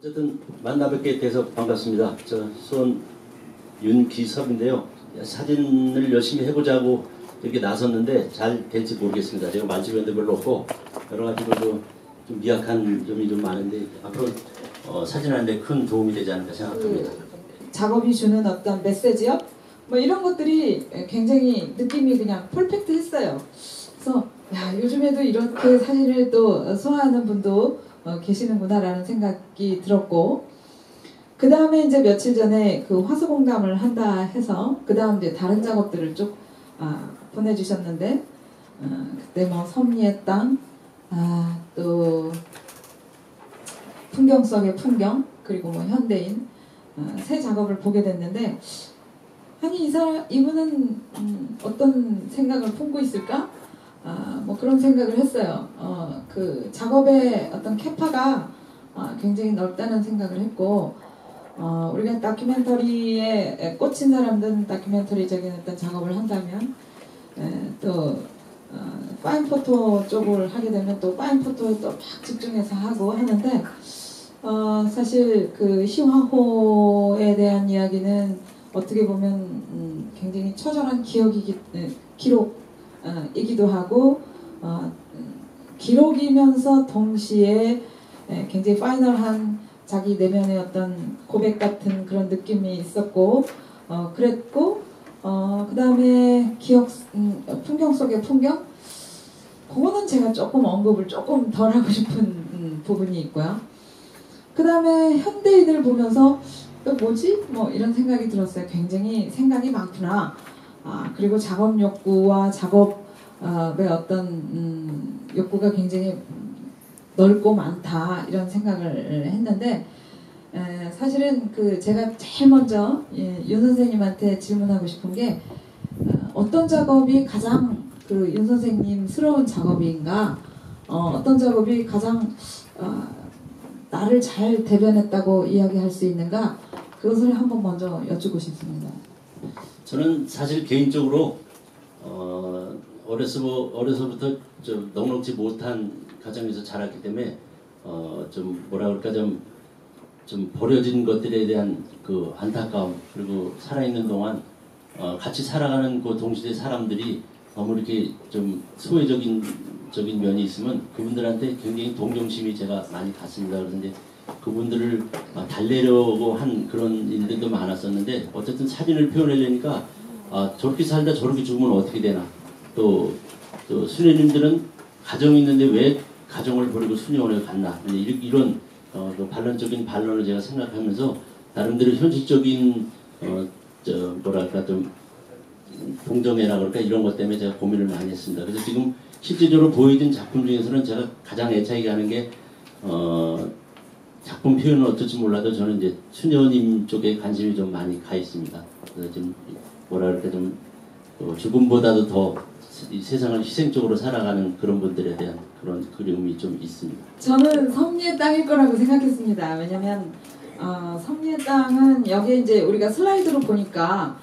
어쨌든 만나 뵙게 돼서 반갑습니다. 저 수원 윤기섭인데요. 사진을 열심히 해보자고 이렇게 나섰는데 잘 될지 모르겠습니다. 제가 만지면도 별로 없고 여러 가지로 좀 미약한 점이 좀 많은데 앞으로 사진하는데 큰 도움이 되지 않을까 생각합니다. 작업이 주는 어떤 메시지요? 뭐 이런 것들이 굉장히 느낌이 그냥 퍼펙트했어요. 그래서 야, 요즘에도 이렇게 사진을 또 소화하는 분도 계시는구나라는 생각이 들었고, 그 다음에 이제 며칠 전에 그 화수공담을 한다 해서 그 다음 이제 다른 작업들을 쭉 보내주셨는데, 그때 뭐 섭리의 땅, 또 풍경 속의 풍경, 그리고 뭐 현대인 세 작업을 보게 됐는데, 아니 이분은 어떤 생각을 품고 있을까? 뭐 그런 생각을 했어요. 그 작업의 어떤 캐파가 굉장히 넓다는 생각을 했고, 우리가 다큐멘터리에 꽂힌 사람들은 다큐멘터리적인 어떤 작업을 한다면, 또 파인 포토 쪽을 하게 되면 또 파인 포토에 또 막 집중해서 하고 하는데, 사실 그 시화호에 대한 이야기는 어떻게 보면 굉장히 처절한 기록이기도 하고, 기록이면서 동시에 굉장히 파이널한 자기 내면의 어떤 고백 같은 그런 느낌이 있었고, 그랬고, 그 다음에 풍경 속의 풍경? 그거는 제가 조금 언급을 조금 덜 하고 싶은 부분이 있고요. 그 다음에 현대인을 보면서 뭐지? 뭐 이런 생각이 들었어요. 굉장히 생각이 많구나. 그리고 작업 욕구와 작업의 어떤 욕구가 굉장히 넓고 많다, 이런 생각을 했는데, 사실은 그 제가 제일 먼저 윤 선생님한테 질문하고 싶은 게, 어떤 작업이 가장 그 윤 선생님스러운 작업인가, 어떤 작업이 가장 나를 잘 대변했다고 이야기할 수 있는가, 그것을 한번 먼저 여쭙고 싶습니다. 저는 사실 개인적으로 어려서부터 좀 넉넉지 못한 가정에서 자랐기 때문에 좀 뭐라 그럴까 좀 버려진 것들에 대한 그 안타까움, 그리고 살아있는 동안 같이 살아가는 그 동시대 사람들이 너무 이렇게 좀 소외적인 면이 있으면 그분들한테 굉장히 동정심이 제가 많이 갔습니다. 그런데 그분들을 달래려고 한 그런 일들도 많았었는데, 어쨌든 사진을 표현하려니까 저렇게 살다 저렇게 죽으면 어떻게 되나, 또 수녀님들은 가정이 있는데 왜 가정을 버리고 수녀원에 갔나, 이런 반론적인 반론을 제가 생각하면서 나름대로 현실적인 뭐랄까 좀 동정애라 그럴까, 이런 것 때문에 제가 고민을 많이 했습니다. 그래서 지금 실질적으로 보여진 작품 중에서는 제가 가장 애착이 가는 게 작품 표현은 어떨지 몰라도 저는 이제 수녀님 쪽에 관심이 좀 많이 가 있습니다. 그래서 좀 뭐라 그럴까 좀 죽음보다도 더 이 세상을 희생적으로 살아가는 그런 분들에 대한 그런 그리움이 좀 있습니다. 저는 섭리의 땅일 거라고 생각했습니다. 왜냐면 섭리의 땅은 여기에 이제 우리가 슬라이드로 보니까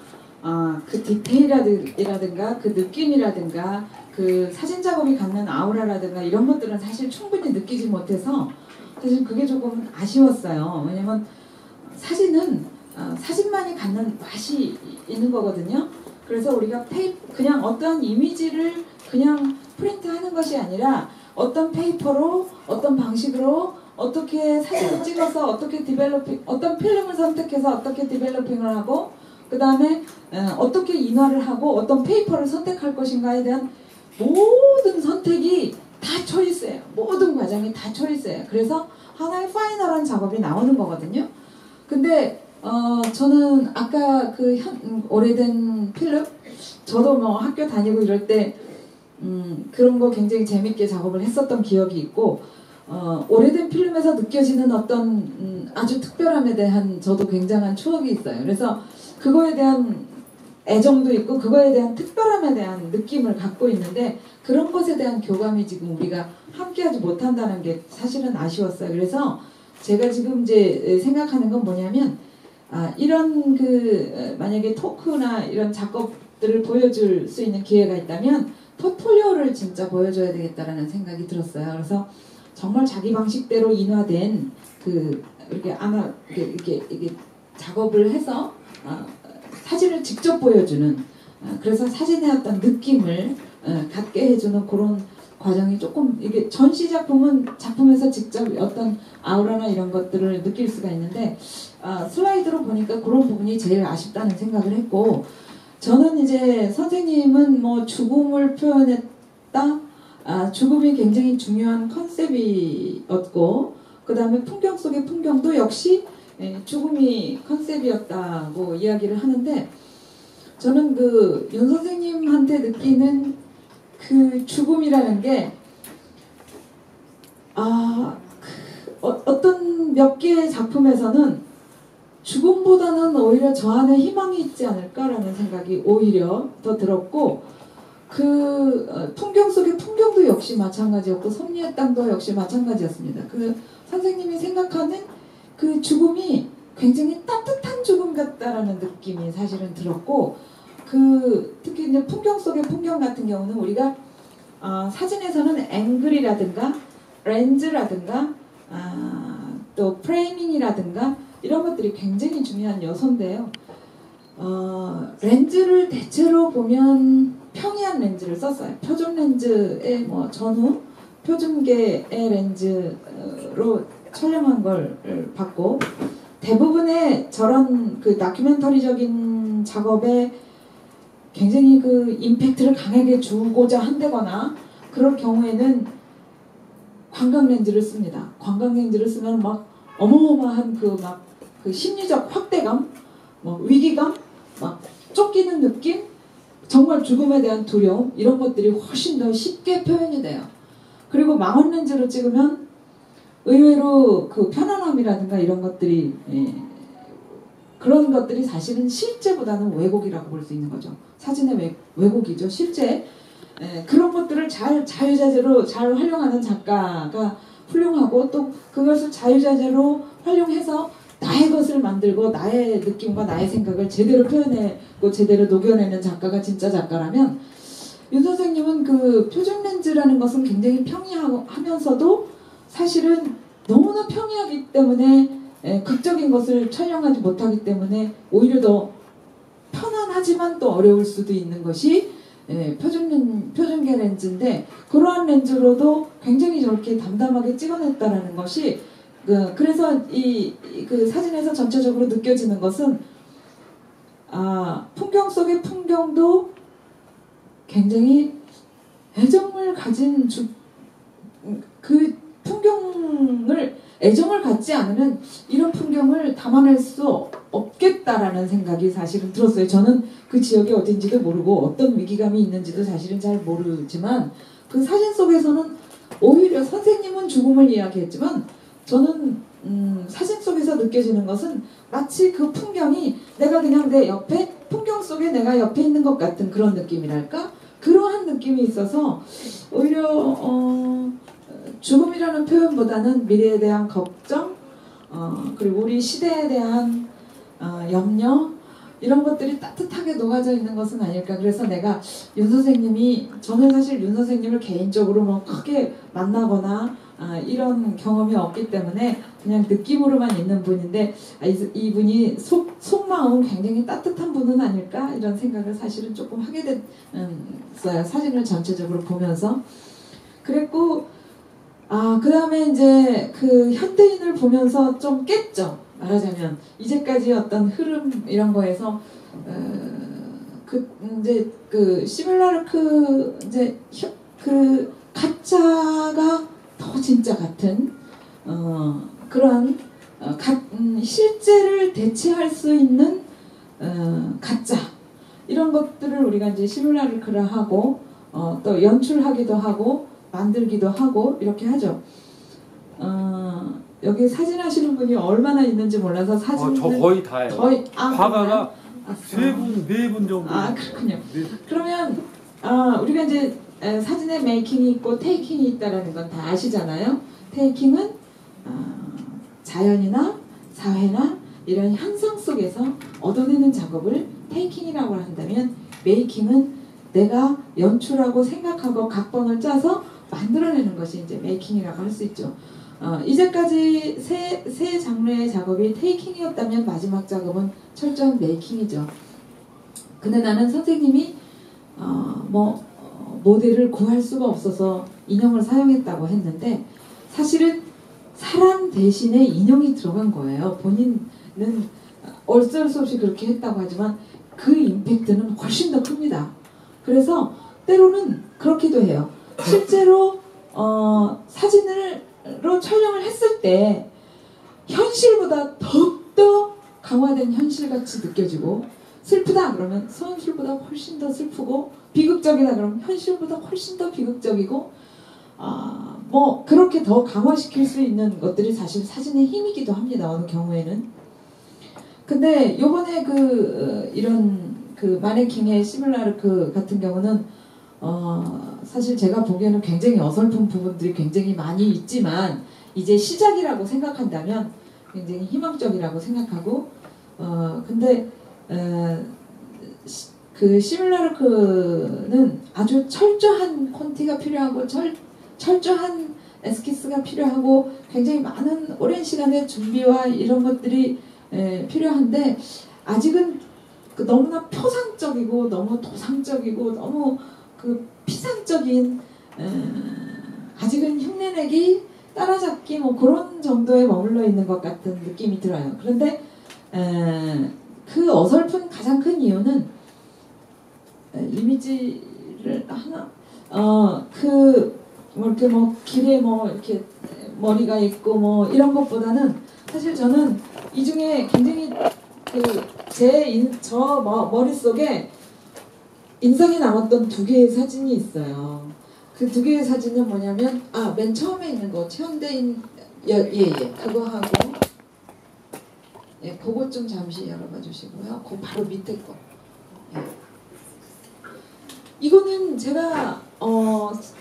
그 디테일이라든가 그 느낌이라든가 그 사진 작업이 갖는 아우라라든가 이런 것들은 사실 충분히 느끼지 못해서 사실 그게 조금 아쉬웠어요. 왜냐면 사진은 사진만이 갖는 맛이 있는 거거든요. 그래서 우리가 그냥 어떤 이미지를 그냥 프린트하는 것이 아니라 어떤 페이퍼로, 어떤 방식으로 어떻게 사진을 찍어서 어떻게 어떤 필름을 선택해서 어떻게 디벨로핑을 하고, 그 다음에 어떻게 인화를 하고 어떤 페이퍼를 선택할 것인가에 대한 모든 선택이 다 초이스예요. 모든 과정이 다 초이스예요. 그래서 하나의 파이널한 작업이 나오는 거거든요. 근데 저는 아까 그 오래된 필름, 저도 뭐 학교 다니고 이럴 때 그런 거 굉장히 재밌게 작업을 했었던 기억이 있고, 오래된 필름에서 느껴지는 어떤 아주 특별함에 대한 저도 굉장한 추억이 있어요. 그래서 그거에 대한 애정도 있고 그거에 대한 특별함에 대한 느낌을 갖고 있는데, 그런 것에 대한 교감이 지금 우리가 함께하지 못한다는 게 사실은 아쉬웠어요. 그래서 제가 지금 이제 생각하는 건 뭐냐면, 이런 만약에 토크나 이런 작업들을 보여줄 수 있는 기회가 있다면 포트폴리오를 진짜 보여줘야 되겠다라는 생각이 들었어요. 그래서 정말 자기 방식대로 인화된 그 이렇게 안아 이렇게 작업을 해서 사진을 직접 보여주는 그래서 사진의 어떤 느낌을 갖게 해주는 그런 과정이 조금 이게 전시 작품은 작품에서 직접 어떤 아우라나 이런 것들을 느낄 수가 있는데 슬라이드로 보니까 그런 부분이 제일 아쉽다는 생각을 했고 저는 이제 선생님은 뭐 죽음을 표현했다 죽음이 굉장히 중요한 컨셉이었고 그 다음에 풍경 속의 풍경도 역시 죽음이 컨셉이었다고 이야기를 하는데 저는 그 윤 선생님한테 느끼는 그 죽음이라는 게 어떤 몇 개의 작품에서는 죽음보다는 오히려 저 안에 희망이 있지 않을까라는 생각이 오히려 더 들었고 그 풍경 속의 풍경도 역시 마찬가지였고 섭리의 땅도 역시 마찬가지였습니다. 그 선생님이 생각하는 그 죽음이 굉장히 따뜻한 죽음 같다라는 느낌이 사실은 들었고 그 특히 이제 풍경 속의 풍경 같은 경우는 우리가 사진에서는 앵글이라든가 렌즈라든가 또 프레이밍이라든가 이런 것들이 굉장히 중요한 요소인데요. 렌즈를 대체로 보면 평이한 렌즈를 썼어요. 표준 렌즈의 뭐 전후 표준계의 렌즈로 촬영한 걸 봤고 대부분의 저런 그 다큐멘터리적인 작업에 굉장히 그 임팩트를 강하게 주고자 한다거나 그럴 경우에는 관광 렌즈를 씁니다. 관광 렌즈를 쓰면 막 어마어마한 그 심리적 확대감, 뭐 위기감, 막 쫓기는 느낌, 정말 죽음에 대한 두려움 이런 것들이 훨씬 더 쉽게 표현이 돼요. 그리고 망원 렌즈로 찍으면 의외로 그 편안함이라든가 이런 것들이 그런 것들이 사실은 실제보다는 왜곡이라고 볼 수 있는 거죠. 사진의 왜곡이죠. 실제 그런 것들을 자유자재로 잘 활용하는 작가가 훌륭하고 또 그것을 자유자재로 활용해서 나의 것을 만들고 나의 느낌과 나의 생각을 제대로 표현하고 제대로 녹여내는 작가가 진짜 작가라면 윤 선생님은 그 표준 렌즈라는 것은 굉장히 평이하면서도 사실은 너무나 평이하기 때문에 극적인 것을 촬영하지 못하기 때문에 오히려 더 편안하지만 또 어려울 수도 있는 것이 표준계 렌즈인데 그러한 렌즈로도 굉장히 저렇게 담담하게 찍어냈다라는 것이 그래서 그 사진에서 전체적으로 느껴지는 것은 풍경 속의 풍경도 굉장히 애정을 가진 그 풍경을 애정을 갖지 않으면 이런 풍경을 담아낼 수 없겠다라는 생각이 사실은 들었어요. 저는 그 지역이 어딘지도 모르고 어떤 위기감이 있는지도 사실은 잘 모르지만 그 사진 속에서는 오히려 선생님은 죽음을 이야기했지만 저는 사진 속에서 느껴지는 것은 마치 그 풍경이 내가 그냥 내 옆에 풍경 속에 내가 옆에 있는 것 같은 그런 느낌이랄까? 그러한 느낌이 있어서 오히려 죽음이라는 표현보다는 미래에 대한 걱정 그리고 우리 시대에 대한 염려 이런 것들이 따뜻하게 녹아져 있는 것은 아닐까. 그래서 내가 저는 사실 윤 선생님을 개인적으로 뭐 크게 만나거나 이런 경험이 없기 때문에 그냥 느낌으로만 있는 분인데 이분이 속마음 굉장히 따뜻한 분은 아닐까 이런 생각을 사실은 조금 하게 됐어요. 사진을 전체적으로 보면서. 그랬고 그 다음에 이제 그 현대인을 보면서 좀 깼죠. 말하자면 이제까지 어떤 흐름 이런 거에서 이제 그 시뮬라르크 이제 그 가짜가 더 진짜 같은 그런 실제를 대체할 수 있는 가짜 이런 것들을 우리가 이제 시뮬라르크를 하고 또 연출하기도 하고 만들기도 하고 이렇게 하죠. 여기 사진 하시는 분이 얼마나 있는지 몰라서 사진을 저 거의 다예요. 화가가 세 분, 네 분 정도. 그렇군요. 그러면 우리가 이제 사진에 메이킹이 있고 테이킹이 있다라는 건 다 아시잖아요. 테이킹은 자연이나 사회나 이런 현상 속에서 얻어내는 작업을 테이킹이라고 한다면 메이킹은 내가 연출하고 생각하고 각본을 짜서 만들어내는 것이 이제 메이킹이라고 할 수 있죠. 이제까지 세 장르의 작업이 테이킹이었다면 마지막 작업은 철저한 메이킹이죠. 근데 나는 선생님이 모델을 구할 수가 없어서 인형을 사용했다고 했는데 사실은 사람 대신에 인형이 들어간 거예요. 본인은 어쩔 수 없이 그렇게 했다고 하지만 그 임팩트는 훨씬 더 큽니다. 그래서 때로는 그렇기도 해요. 실제로 사진으로 촬영을 했을 때 현실보다 더욱더 강화된 현실같이 느껴지고 슬프다 그러면 현실보다 훨씬 더 슬프고 비극적이다 그러면 현실보다 훨씬 더 비극적이고 그렇게 더 강화시킬 수 있는 것들이 사실 사진의 힘이기도 합니다. 어느 경우에는. 근데 요번에 이런 마네킹의 시뮬라르크 같은 경우는 사실 제가 보기에는 굉장히 어설픈 부분들이 굉장히 많이 있지만 이제 시작이라고 생각한다면 굉장히 희망적이라고 생각하고 근데 그 시뮬라르크는 아주 철저한 콘티가 필요하고 철저한 에스키스가 필요하고 굉장히 많은 오랜 시간의 준비와 이런 것들이 필요한데 아직은 너무나 표상적이고 너무 도상적이고 너무 피상적인 아직은 흉내내기 따라잡기 그런 정도에 머물러 있는 것 같은 느낌이 들어요. 그런데 그 어설픈 가장 큰 이유는 이미지를 하나 이렇게 길에 이렇게 머리가 있고 이런 것보다는 사실 저는 이 중에 굉장히 저 머릿속에 인상이 남았던 두 개의 사진이 있어요. 그 두 개의 사진은 뭐냐면 맨 처음에 있는 거 최현대인 그거 하고 그거 좀 잠시 열어봐 주시고요. 그 바로 밑에 거. 이거는 제가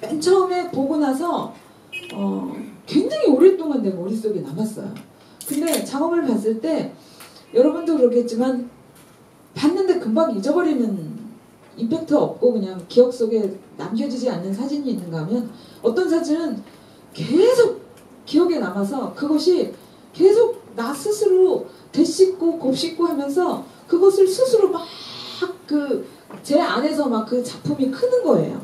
맨 처음에 보고 나서 굉장히 오랫동안 내 머릿속에 남았어요. 근데 작업을 봤을 때 여러분도 그렇겠지만 봤는데 금방 잊어버리는 임팩트 없고 그냥 기억 속에 남겨지지 않는 사진이 있는가 하면 어떤 사진은 계속 기억에 남아서 그것이 계속 나 스스로 되씹고 곱씹고 하면서 그것을 스스로 막 제 안에서 막 그 작품이 크는 거예요.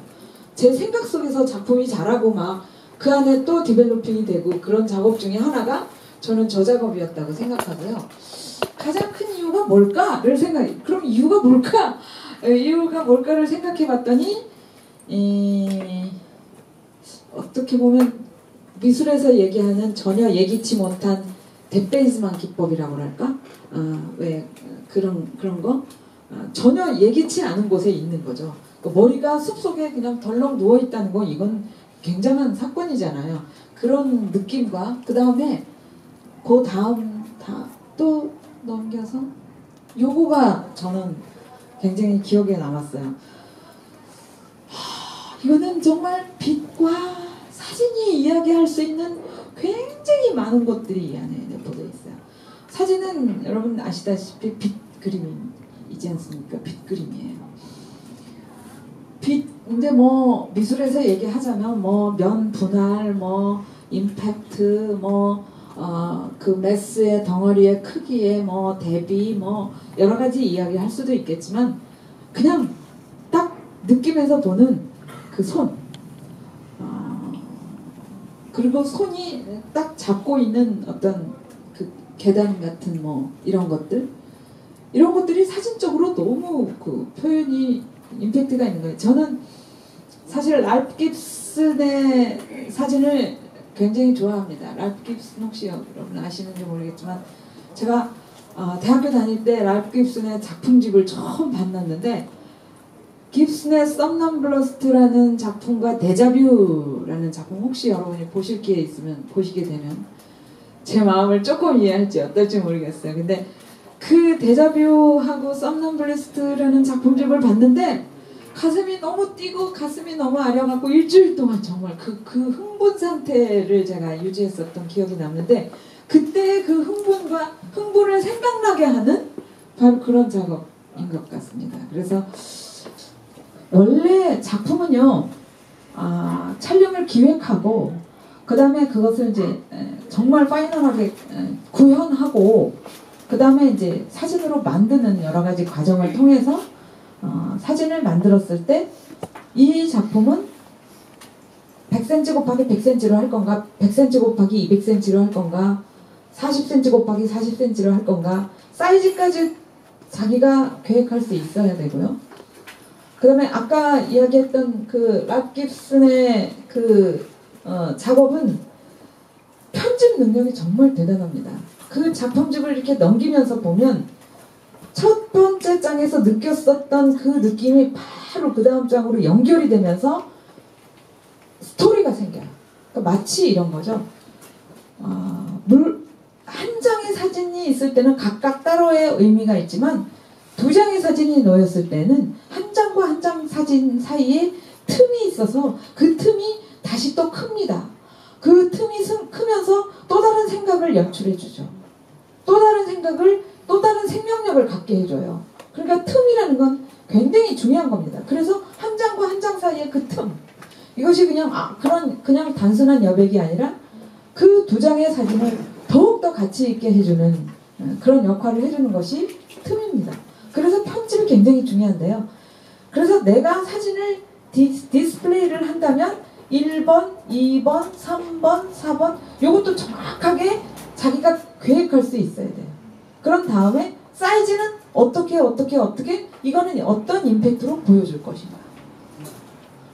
제 생각 속에서 작품이 자라고 막 그 안에 또 디벨로핑이 되고 그런 작업 중에 하나가 저는 저 작업이었다고 생각하고요. 가장 큰 이유가 뭘까를 그럼 이유가 뭘까? 이유가 뭘까를 생각해 봤더니 어떻게 보면 미술에서 얘기하는 전혀 예기치 못한 뎁베이스만 기법이라고 할까? 왜 그런 거? 전혀 예기치 않은 곳에 있는 거죠. 머리가 숲속에 그냥 덜렁 누워있다는 거 이건 굉장한 사건이잖아요. 그런 느낌과 그 다음에 또 넘겨서 요거가 저는 굉장히 기억에 남았어요. 이거는 정말 빛과 사진이 이야기할 수 있는 굉장히 많은 것들이 이 안에 내포되어 있어요. 사진은 여러분 아시다시피 빛 그림이지 않습니까? 빛 그림이에요. 근데 미술에서 얘기하자면 면 분할, 임팩트, 그 메스의 덩어리의 크기에 대비 여러 가지 이야기할 수도 있겠지만 그냥 딱 느낌에서 보는 그 손 그리고 손이 딱 잡고 있는 어떤 그 계단 같은 이런 것들이 사진적으로 너무 그 표현이 임팩트가 있는 거예요. 저는 사실 랄프 깁슨의 사진을 굉장히 좋아합니다. 랄프 깁슨 혹시 여러분 아시는지 모르겠지만 제가 대학교 다닐 때 랄프 깁슨의 작품집을 처음 봤는데 깁슨의 썸넘블러스트라는 작품과 데자뷰라는 작품 혹시 여러분이 보실 기회 있으면 보시게 되면 제 마음을 조금 이해할지 어떨지 모르겠어요. 근데 그 데자뷰하고 썸넘블러스트라는 작품집을 봤는데 가슴이 너무 뛰고 가슴이 너무 아려갖고 일주일 동안 정말 그 흥분 상태를 제가 유지했었던 기억이 남는데 그때의 그 흥분을 생각나게 하는 바로 그런 작업인 것 같습니다. 그래서 원래 작품은요 촬영을 기획하고 그 다음에 그것을 이제 정말 파이널하게 구현하고 그 다음에 이제 사진으로 만드는 여러 가지 과정을 통해서 사진을 만들었을 때 이 작품은 100cm 곱하기 100cm로 할 건가 100cm 곱하기 200cm로 할 건가 40cm 곱하기 40cm로 할 건가 사이즈까지 자기가 계획할 수 있어야 되고요. 그 다음에 아까 이야기했던 그 랍 깁슨의 그 작업은 편집 능력이 정말 대단합니다. 그 작품집을 이렇게 넘기면서 보면 첫 번째 장에서 느꼈었던 그 느낌이 바로 그 다음 장으로 연결이 되면서 스토리가 생겨요. 그러니까 마치 이런 거죠. 한 장의 사진이 있을 때는 각각 따로의 의미가 있지만 두 장의 사진이 놓였을 때는 한 장과 한 장 사진 사이에 틈이 있어서 그 틈이 다시 또 큽니다. 그 틈이 크면서 또 다른 생각을 연출해주죠. 또 다른 생각을, 또 다른 생명력을 갖게 해줘요. 그러니까 틈이라는 건 굉장히 중요한 겁니다. 그래서 한 장과 한 장 사이의 그 틈, 이것이 그냥 단순한 여백이 아니라 그 두 장의 사진을 더욱더 가치 있게 해주는 그런 역할을 해주는 것이 틈입니다. 그래서 편집이 굉장히 중요한데요. 그래서 내가 사진을 디스플레이를 한다면 1번, 2번, 3번, 4번 이것도 정확하게 자기가 계획할 수 있어야 돼요. 그런 다음에 사이즈는 어떻게 이거는 어떤 임팩트로 보여줄 것인가.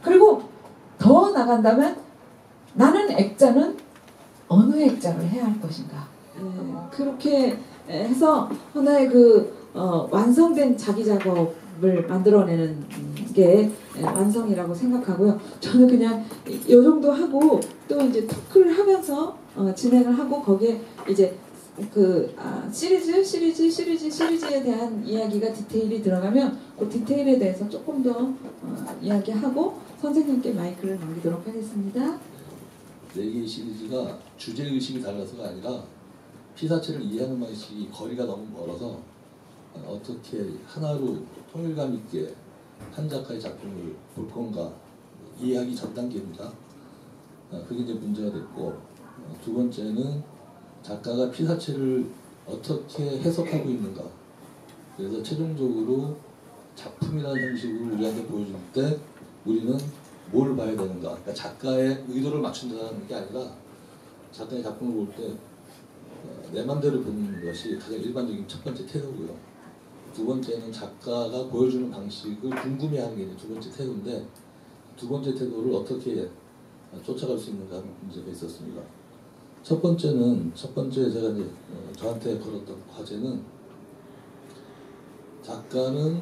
그리고 더 나간다면 나는 액자는 어느 액자를 해야 할 것인가. 그렇게 해서 하나의 완성된 자기 작업을 만들어내는 게 완성이라고 생각하고요. 저는 그냥 이 정도 하고 또 이제 토크를 하면서 진행을 하고 거기에 이제 시리즈에 대한 이야기가 디테일이 들어가면 그 디테일에 대해서 조금 더 이야기하고 선생님께 마이크를 넘기도록 하겠습니다. 4개의 시리즈가 주제의식이 달라서가 아니라 피사체를 이해하는 방식이 거리가 너무 멀어서 어떻게 하나로 통일감 있게 한 작가의 작품을 볼 건가 이해하기 전 단계입니다. 그게 이제 문제가 됐고 두 번째는 작가가 피사체를 어떻게 해석하고 있는가. 그래서 최종적으로 작품이라는 형식으로 우리한테 보여줄 때 우리는 뭘 봐야 되는가. 그러니까 작가의 의도를 맞춘다는 게 아니라 작가의 작품을 볼 때 내 맘대로 보는 것이 가장 일반적인 첫 번째 태도고요. 두 번째는 작가가 보여주는 방식을 궁금해하는 게 두 번째 태도인데 두 번째 태도를 어떻게 쫓아갈 수 있는가 하는 문제가 있었습니다. 첫 번째 제가 이제 저한테 걸었던 과제는 작가는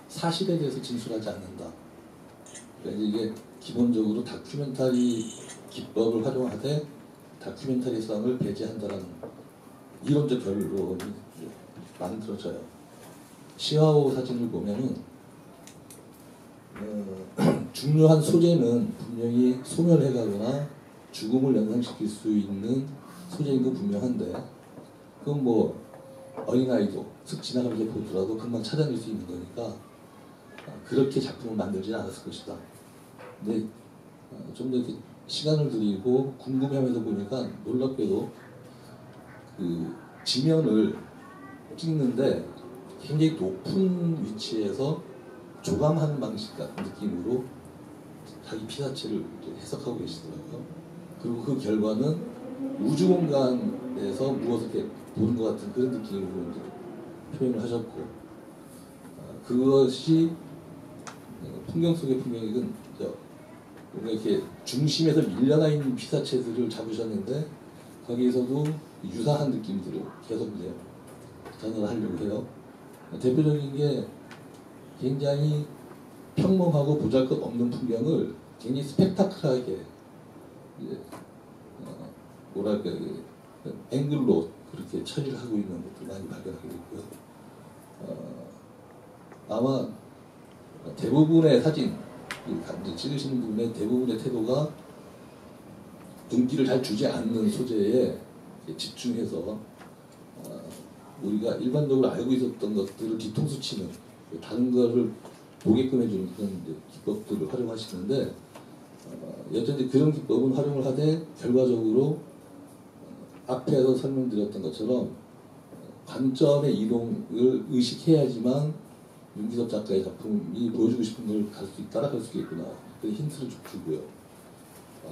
사실에 대해서 진술하지 않는다. 그러니까 이게 기본적으로 다큐멘터리 기법을 활용하되 다큐멘터리성을 배제한다는 이론적 결론이 만들어져요. 시화호 사진을 보면은 중요한 소재는 분명히 소멸해가거나 죽음을 연상시킬 수 있는 소재인 건 분명한데 그건 뭐 어린아이도 슥 지나가면서 보더라도 금방 찾아낼 수 있는 거니까 그렇게 작품을 만들지는 않았을 것이다. 근데 좀 더 이렇게 시간을 들이고 궁금해하면서 보니까 놀랍게도 그 지면을 찍는데 굉장히 높은 위치에서 조감하는 방식 같은 느낌으로 자기 피사체를 해석하고 계시더라고요. 그리고 그 결과는 우주 공간에서 무엇을 이렇게 보는 것 같은 그런 느낌으로 이제 표현을 하셨고 그것이 풍경 속의 풍경이건 이렇게 중심에서 밀려나 있는 피사체들을 잡으셨는데 거기에서도 유사한 느낌들을 계속 이제 전달하려고 해요. 대표적인 게 굉장히 평범하고 보잘것없는 풍경을 굉장히 스펙타클하게 이제 뭐랄까 앵글로 그렇게 처리를 하고 있는 것들 많이 발견하게 됐고요. 아마 대부분의 사진 찍으시는 분의 대부분의 태도가 눈길을 잘 주지 않는 소재에 집중해서 우리가 일반적으로 알고 있었던 것들을 뒤통수 치는 다른 거를 보게끔 해주는 그런 기법들을 활용하시는데 여전히 그런 기법은 활용을 하되 결과적으로 앞에서 설명드렸던 것처럼 관점의 이동을 의식해야지만 윤기섭 작가의 작품이 보여주고 싶은 걸 따라갈 수 있겠구나. 그 힌트를 좀 주고요.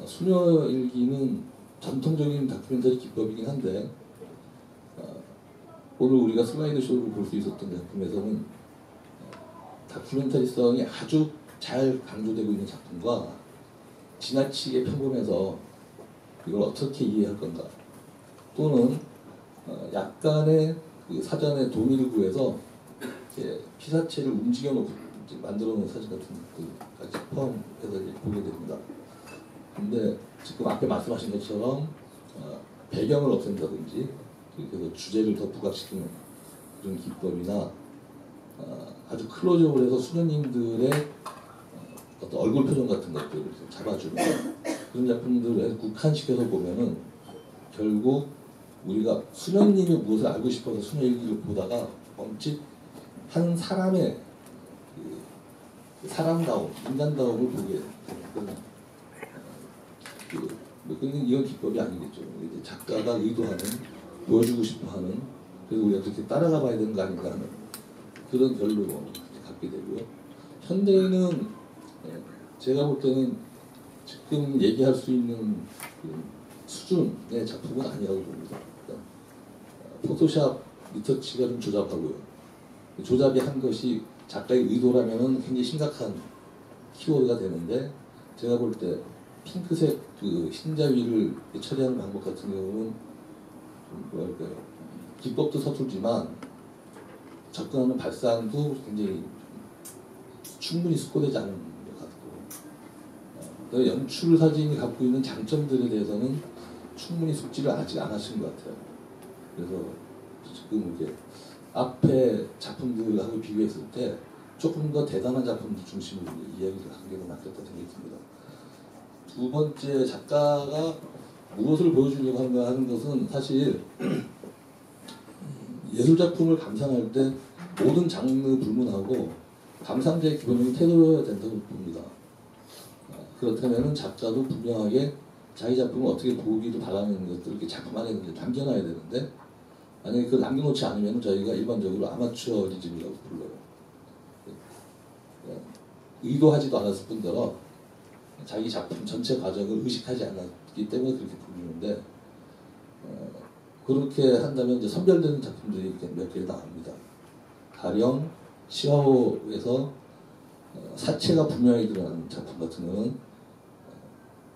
수녀일기는 전통적인 다큐멘터리 기법이긴 한데 오늘 우리가 슬라이드 쇼를 볼 수 있었던 작품에서는 다큐멘터리성이 아주 잘 강조되고 있는 작품과 지나치게 평범해서 이걸 어떻게 이해할 건가, 또는 약간의 그 사전에 동의를 구해서 피사체를 움직여놓고 만들어 놓은 사진 같은 것들까지 포함해서 보게 됩니다. 근데 지금 앞에 말씀하신 것처럼 배경을 없앤다든지, 그래서 주제를 더 부각시키는 그런 기법이나 아주 클로즈업을 해서 수녀님들의 어떤 얼굴 표정 같은 것들을 잡아주는 그런 작품들을 국한시켜서 보면은 결국 우리가 수녀님이 무엇을 알고 싶어서 수녀일기를 보다가 멈칫 한 사람의 그 사람다움, 인간다움을 보게 되는 이건 기법이 아니겠죠. 작가가 의도하는, 보여주고 싶어하는, 그래서 우리가 그렇게 따라가 봐야 되는 거 아닌가 하는 그런 결론을 갖게 되고요. 현대인은 제가 볼 때는 지금 얘기할 수 있는 수준의 작품은 아니라고 봅니다. 그러니까 포토샵 리터치가 좀 조잡하고요. 조잡이 한 것이 작가의 의도라면은 굉장히 심각한 키워드가 되는데, 제가 볼 때 핑크색 그 흰자 위를 처리하는 방법 같은 경우는 뭐랄까요, 기법도 서툴지만 접근하는 발상도 굉장히 충분히 숙고되지 않은 것 같고, 연출 사진이 갖고 있는 장점들에 대해서는 충분히 숙지를 아직 안 하신 것 같아요. 그래서 지금 이렇게 앞에 작품들하고 비교했을 때 조금 더 대단한 작품들 중심으로 이야기를 하는 게 더 낫겠다 생각이 듭니다. 두 번째, 작가가 무엇을 보여주려고 하는 것은 사실 예술작품을 감상할 때 모든 장르 불문하고 감상자의 기본적인 태도여야 된다고 봅니다. 그렇다면 작가도 분명하게 자기 작품을 어떻게 보기를 바라는 것들을 이렇게 작품 안에 남겨놔야 되는데, 만약에 그걸 남겨놓지 않으면 저희가 일반적으로 아마추어리즘이라고 불러요. 의도하지도 않았을 뿐더러 자기 작품 전체 과정을 의식하지 않았기 때문에 그렇게 부르는데, 그렇게 한다면 이제 선별되는 작품들이 이렇게 몇 개 나옵니다. 가령 시카고에서 사체가 분명히 드러나는 작품 같은 경우는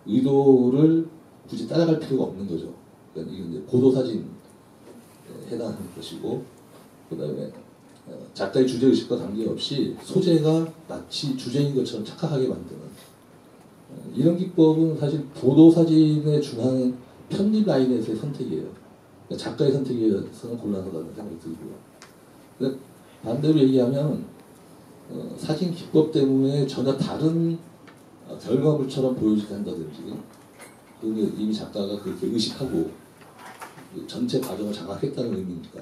의도를 굳이 따라갈 필요가 없는 거죠. 그러니까 이게 이제 고도 사진에 해당하는 것이고, 그다음에 작가의 주제 의식과 관계없이 소재가 마치 주제인 것처럼 착각하게 만드는 이런 기법은 사실 보도 사진에 준하는 편집 라인에서의 선택이에요. 그러니까 작가의 선택에서는 곤란하다는 생각이 들고요. 그러니까 반대로 얘기하면 사진 기법 때문에 전혀 다른 결과물처럼 보여지게 한다든지, 그게 이미 작가가 그렇게 의식하고 전체 과정을 장악했다는 의미니까,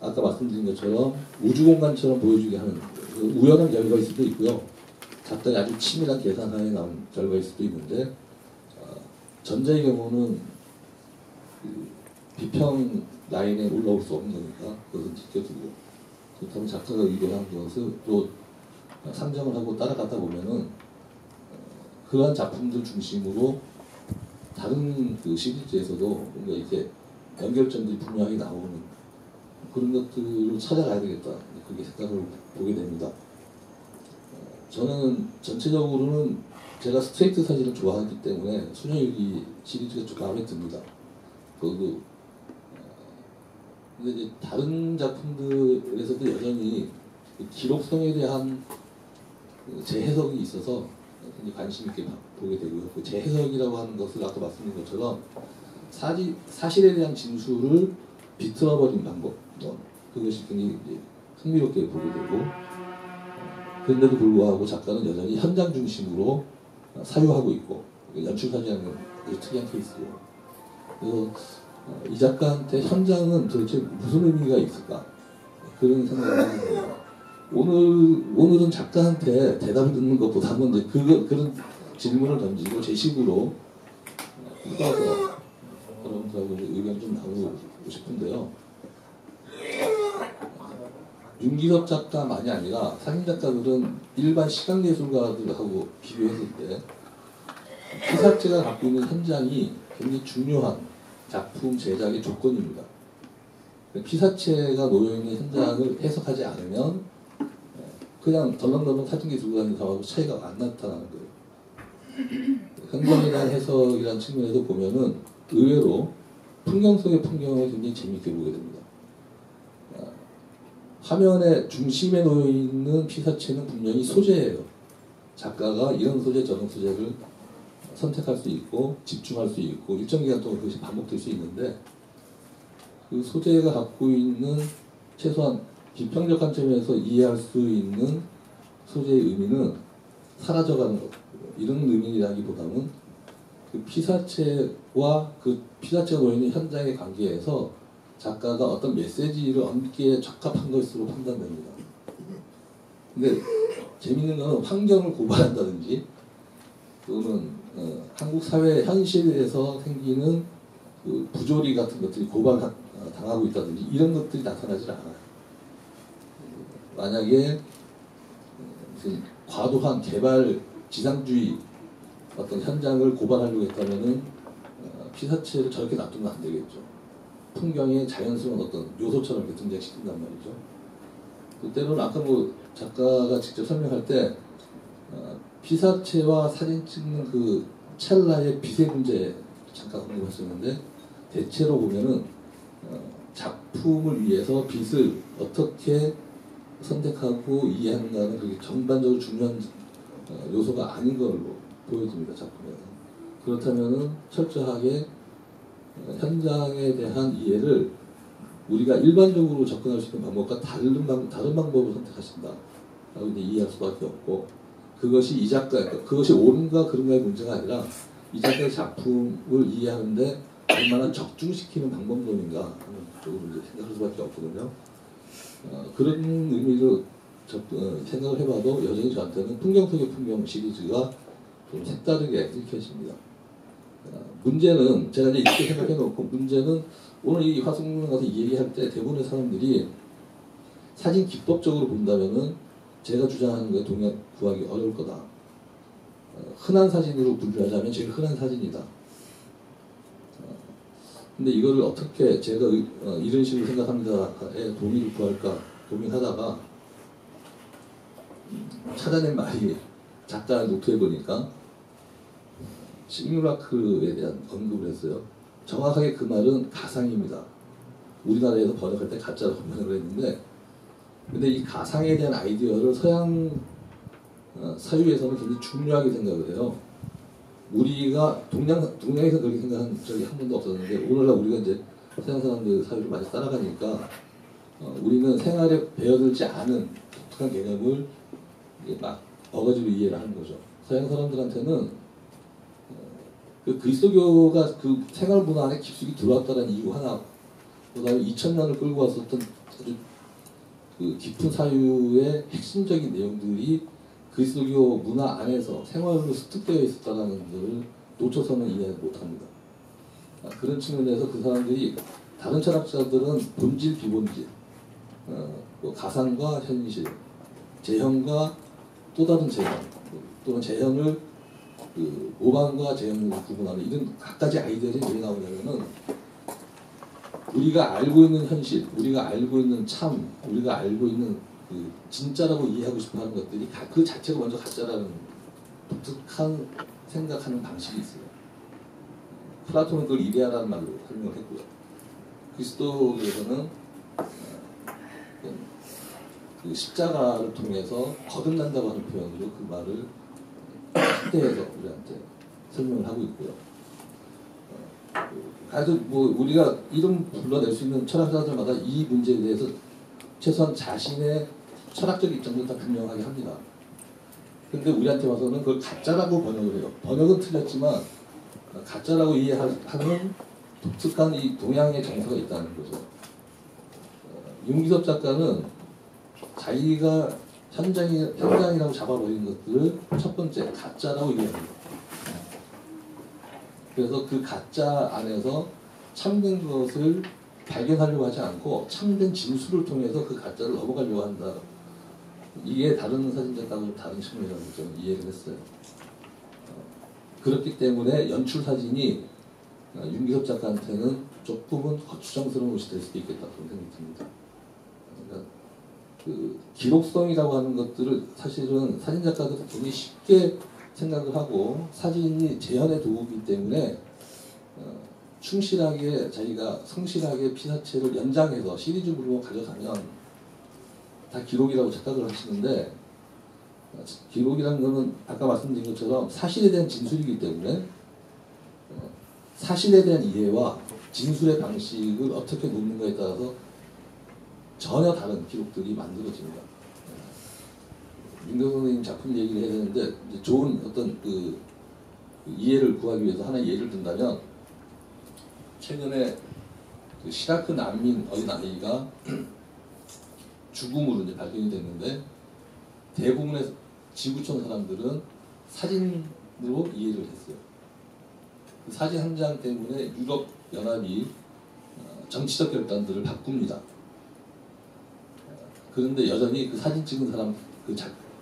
아까 말씀드린 것처럼 우주공간처럼 보여주게 하는 우연한 결과일 수도 있고요. 작가의 아주 치밀한 계산하에 나온 결과일 수도 있는데, 전자의 경우는 비평 라인에 올라올 수 없는 거니까 그것은 지켜두고, 그렇다면 작가가 의도한 것을 또 상정을 하고 따라가다 보면은 그러한 작품들 중심으로 다른 그 시리즈에서도 뭔가 이렇게 연결점들이 분명하게 나오는 그런 것들을 찾아가야 되겠다, 그렇게 생각을 보게 됩니다. 저는 전체적으로는 제가 스트레이트 사진을 좋아하기 때문에 수녀일기 시리즈가 좀 마음에 듭니다. 그리고 근데 이제 다른 작품들에서도 여전히 기록성에 대한 재해석이 있어서 굉장히 관심 있게 보게 되고요. 그 재해석이라고 하는 것을 아까 말씀드린 것처럼 사실에 대한 진술을 비틀어버린 방법, 그것이 굉장히 흥미롭게 보게 되고, 그런데도 불구하고 작가는 여전히 현장 중심으로 사유하고 있고, 연출 사진하는 아주 특이한 케이스고요. 그래서 이 작가한테 현장은 도대체 무슨 의미가 있을까, 그런 생각을 하게 됩니다. 오늘은 작가한테 대답을 듣는 것보다는 그런 질문을 던지고 제 식으로 풀어서 여러분들하고 의견 좀 나누고 싶은데요. 윤기섭 작가만이 아니라 사진 작가들은 일반 시각예술가들하고 비교했을 때 피사체가 갖고 있는 현장이 굉장히 중요한 작품 제작의 조건입니다. 피사체가 놓여있는 현장을 해석하지 않으면 그냥 덜렁덜렁 사진기술가들하고 차이가 안 나타나는 거예요. 현장에 대한 해석이라는 측면에서 보면은 의외로 풍경 속의 풍경을 굉장히 재미있게 보게 됩니다. 화면의 중심에 놓여있는 피사체는 분명히 소재예요. 작가가 이런 소재 저런 소재를 선택할 수 있고 집중할 수 있고 일정 기간 동안 그것이 반복될 수 있는데 그 소재가 갖고 있는 최소한 비평적 관점에서 이해할 수 있는 소재의 의미는 사라져가는 것, 이런 의미라기보다는 그 피사체와 그 피사체가 놓여있는 현장의 관계에서 작가가 어떤 메시지를 얻기에 적합한 것으로 판단됩니다. 근데 재밌는 것은 환경을 고발한다든지 또는 한국 사회 현실에서 생기는 그 부조리 같은 것들이 고발당하고 있다든지 이런 것들이 나타나질 않아요. 만약에 무슨 과도한 개발 지상주의 어떤 현장을 고발하려고 했다면은 피사체를 저렇게 놔두면 안 되겠죠. 풍경의 자연스러운 어떤 요소처럼 이렇게 등장시킨단 말이죠. 때로는 아까 뭐 작가가 직접 설명할 때 피사체와 사진 찍는 그 찰나의 빛의 문제 잠깐 언급했었는데 대체로 보면은 작품을 위해서 빛을 어떻게 선택하고 이해하는가는 그게 전반적으로 중요한 요소가 아닌 걸로 보여집니다. 작품에서. 그렇다면은 철저하게 현장에 대한 이해를 우리가 일반적으로 접근할 수 있는 방법과 다른 방법을 선택하신다 라고 이제 이해할 수밖에 없고, 그것이 이 작가, 그것이 옳은가 그른가의 문제가 아니라 이 작가의 작품을 이해하는데 얼마나 적중시키는 방법론인가 하는 쪽으로 이제 생각할 수밖에 없거든요. 그런 의미로 생각을 해봐도 여전히 저한테는 풍경 속의 풍경 시리즈가 좀 색다르게 읽혀집니다. 문제는 제가 이제 이렇게 생각해놓고, 문제는 오늘 이 화승문 가서 얘기할 때 대부분의 사람들이 사진 기법적으로 본다면은 제가 주장하는 거에 동의하기 어려울 거다. 흔한 사진으로 분류하자면 제일 흔한 사진이다. 근데 이거를 어떻게 제가 이런 식으로 생각합니다에 동의를 구할까 고민하다가 찾아낸 말이 작가의 노트에 보니까 시뮬라크에 대한 언급을 했어요. 정확하게 그 말은 가상입니다. 우리나라에서 번역할 때 가짜로 번역을 했는데, 근데 이 가상에 대한 아이디어를 서양 사유에서는 굉장히 중요하게 생각을 해요. 우리가 동양에서 그렇게 생각한 적이 한 번도 없었는데, 오늘날 우리가 이제 서양 사람들 사유를 많이 따라가니까 우리는 생활에 배어들지 않은 독특한 개념을 막 어거지로 이해를 하는 거죠. 서양 사람들한테는 그 그리스도교가 그 생활 문화 안에 깊숙이 들어왔다는 이유 하나, 그다음에 2000년을 끌고 왔었던 아주 그 깊은 사유의 핵심적인 내용들이 그리스도교 문화 안에서 생활로 습득되어 있었다는 것을 놓쳐서는 이해 못합니다. 그런 측면에서 그 사람들이, 다른 철학자들은 본질, 비본질, 가상과 현실, 재현과 또 다른 재현, 또는 재현을 그 모방과 재현으로 구분하는 이런 각가지 아이디어들이 왜 나오냐면은, 우리가 알고 있는 현실, 우리가 알고 있는 참, 우리가 알고 있는 그 진짜라고 이해하고 싶어하는 것들이 그 자체가 먼저 가짜라는 독특한 생각하는 방식이 있어요. 플라톤은 그걸 이데아라는 말로 설명을 했고요. 그리스도교에서는 그 십자가를 통해서 거듭난다고 하는 표현으로 그 말을 확대해서 우리한테 설명을 하고 있고요. 아주 뭐 우리가 이름 불러낼 수 있는 철학자들마다 이 문제에 대해서 최소한 자신의 철학적 입장도 다 분명하게 합니다. 근데 우리한테 와서는 그걸 가짜라고 번역을 해요. 번역은 틀렸지만 가짜라고 이해하는 독특한 이 동양의 정서가 있다는 거죠. 윤기섭 작가는 자기가 현장이라고 잡아버린 것들을 첫 번째 가짜라고 이해합니다. 그래서 그 가짜 안에서 참된 것을 발견하려고 하지 않고 참된 진술을 통해서 그 가짜를 넘어가려고 한다. 이게 다른 사진작가하고 좀 다른 측면이라고 좀 이해를 했어요. 그렇기 때문에 연출 사진이 윤기섭 작가한테는 조금은 거추장스러운 것이 될 수도 있겠다 그런 생각이 듭니다. 그러니까 그 기록성이라고 하는 것들을 사실은 사진작가도 굉장히 쉽게 생각을 하고 사진이 재현의 도구이기 때문에 충실하게 자기가 성실하게 피사체를 연장해서 시리즈물로 가져가면 다 기록이라고 착각을 하시는데 기록이라는 것은 아까 말씀드린 것처럼 사실에 대한 진술이기 때문에 사실에 대한 이해와 진술의 방식을 어떻게 놓는가에 따라서 전혀 다른 기록들이 만들어집니다. 윤경 선생님 작품 얘기를 해야 되는데 이제 좋은 어떤 그 이해를 구하기 위해서 하나의 예를 든다면 최근에 그 시라크 난민 어린아이가 죽음으로 이제 발견이 됐는데 대부분의 지구촌 사람들은 사진으로 이해를 했어요. 그 사진 한 장 때문에 유럽 연합이 정치적 결단들을 바꿉니다. 그런데 여전히 그 사진 찍은 사람, 그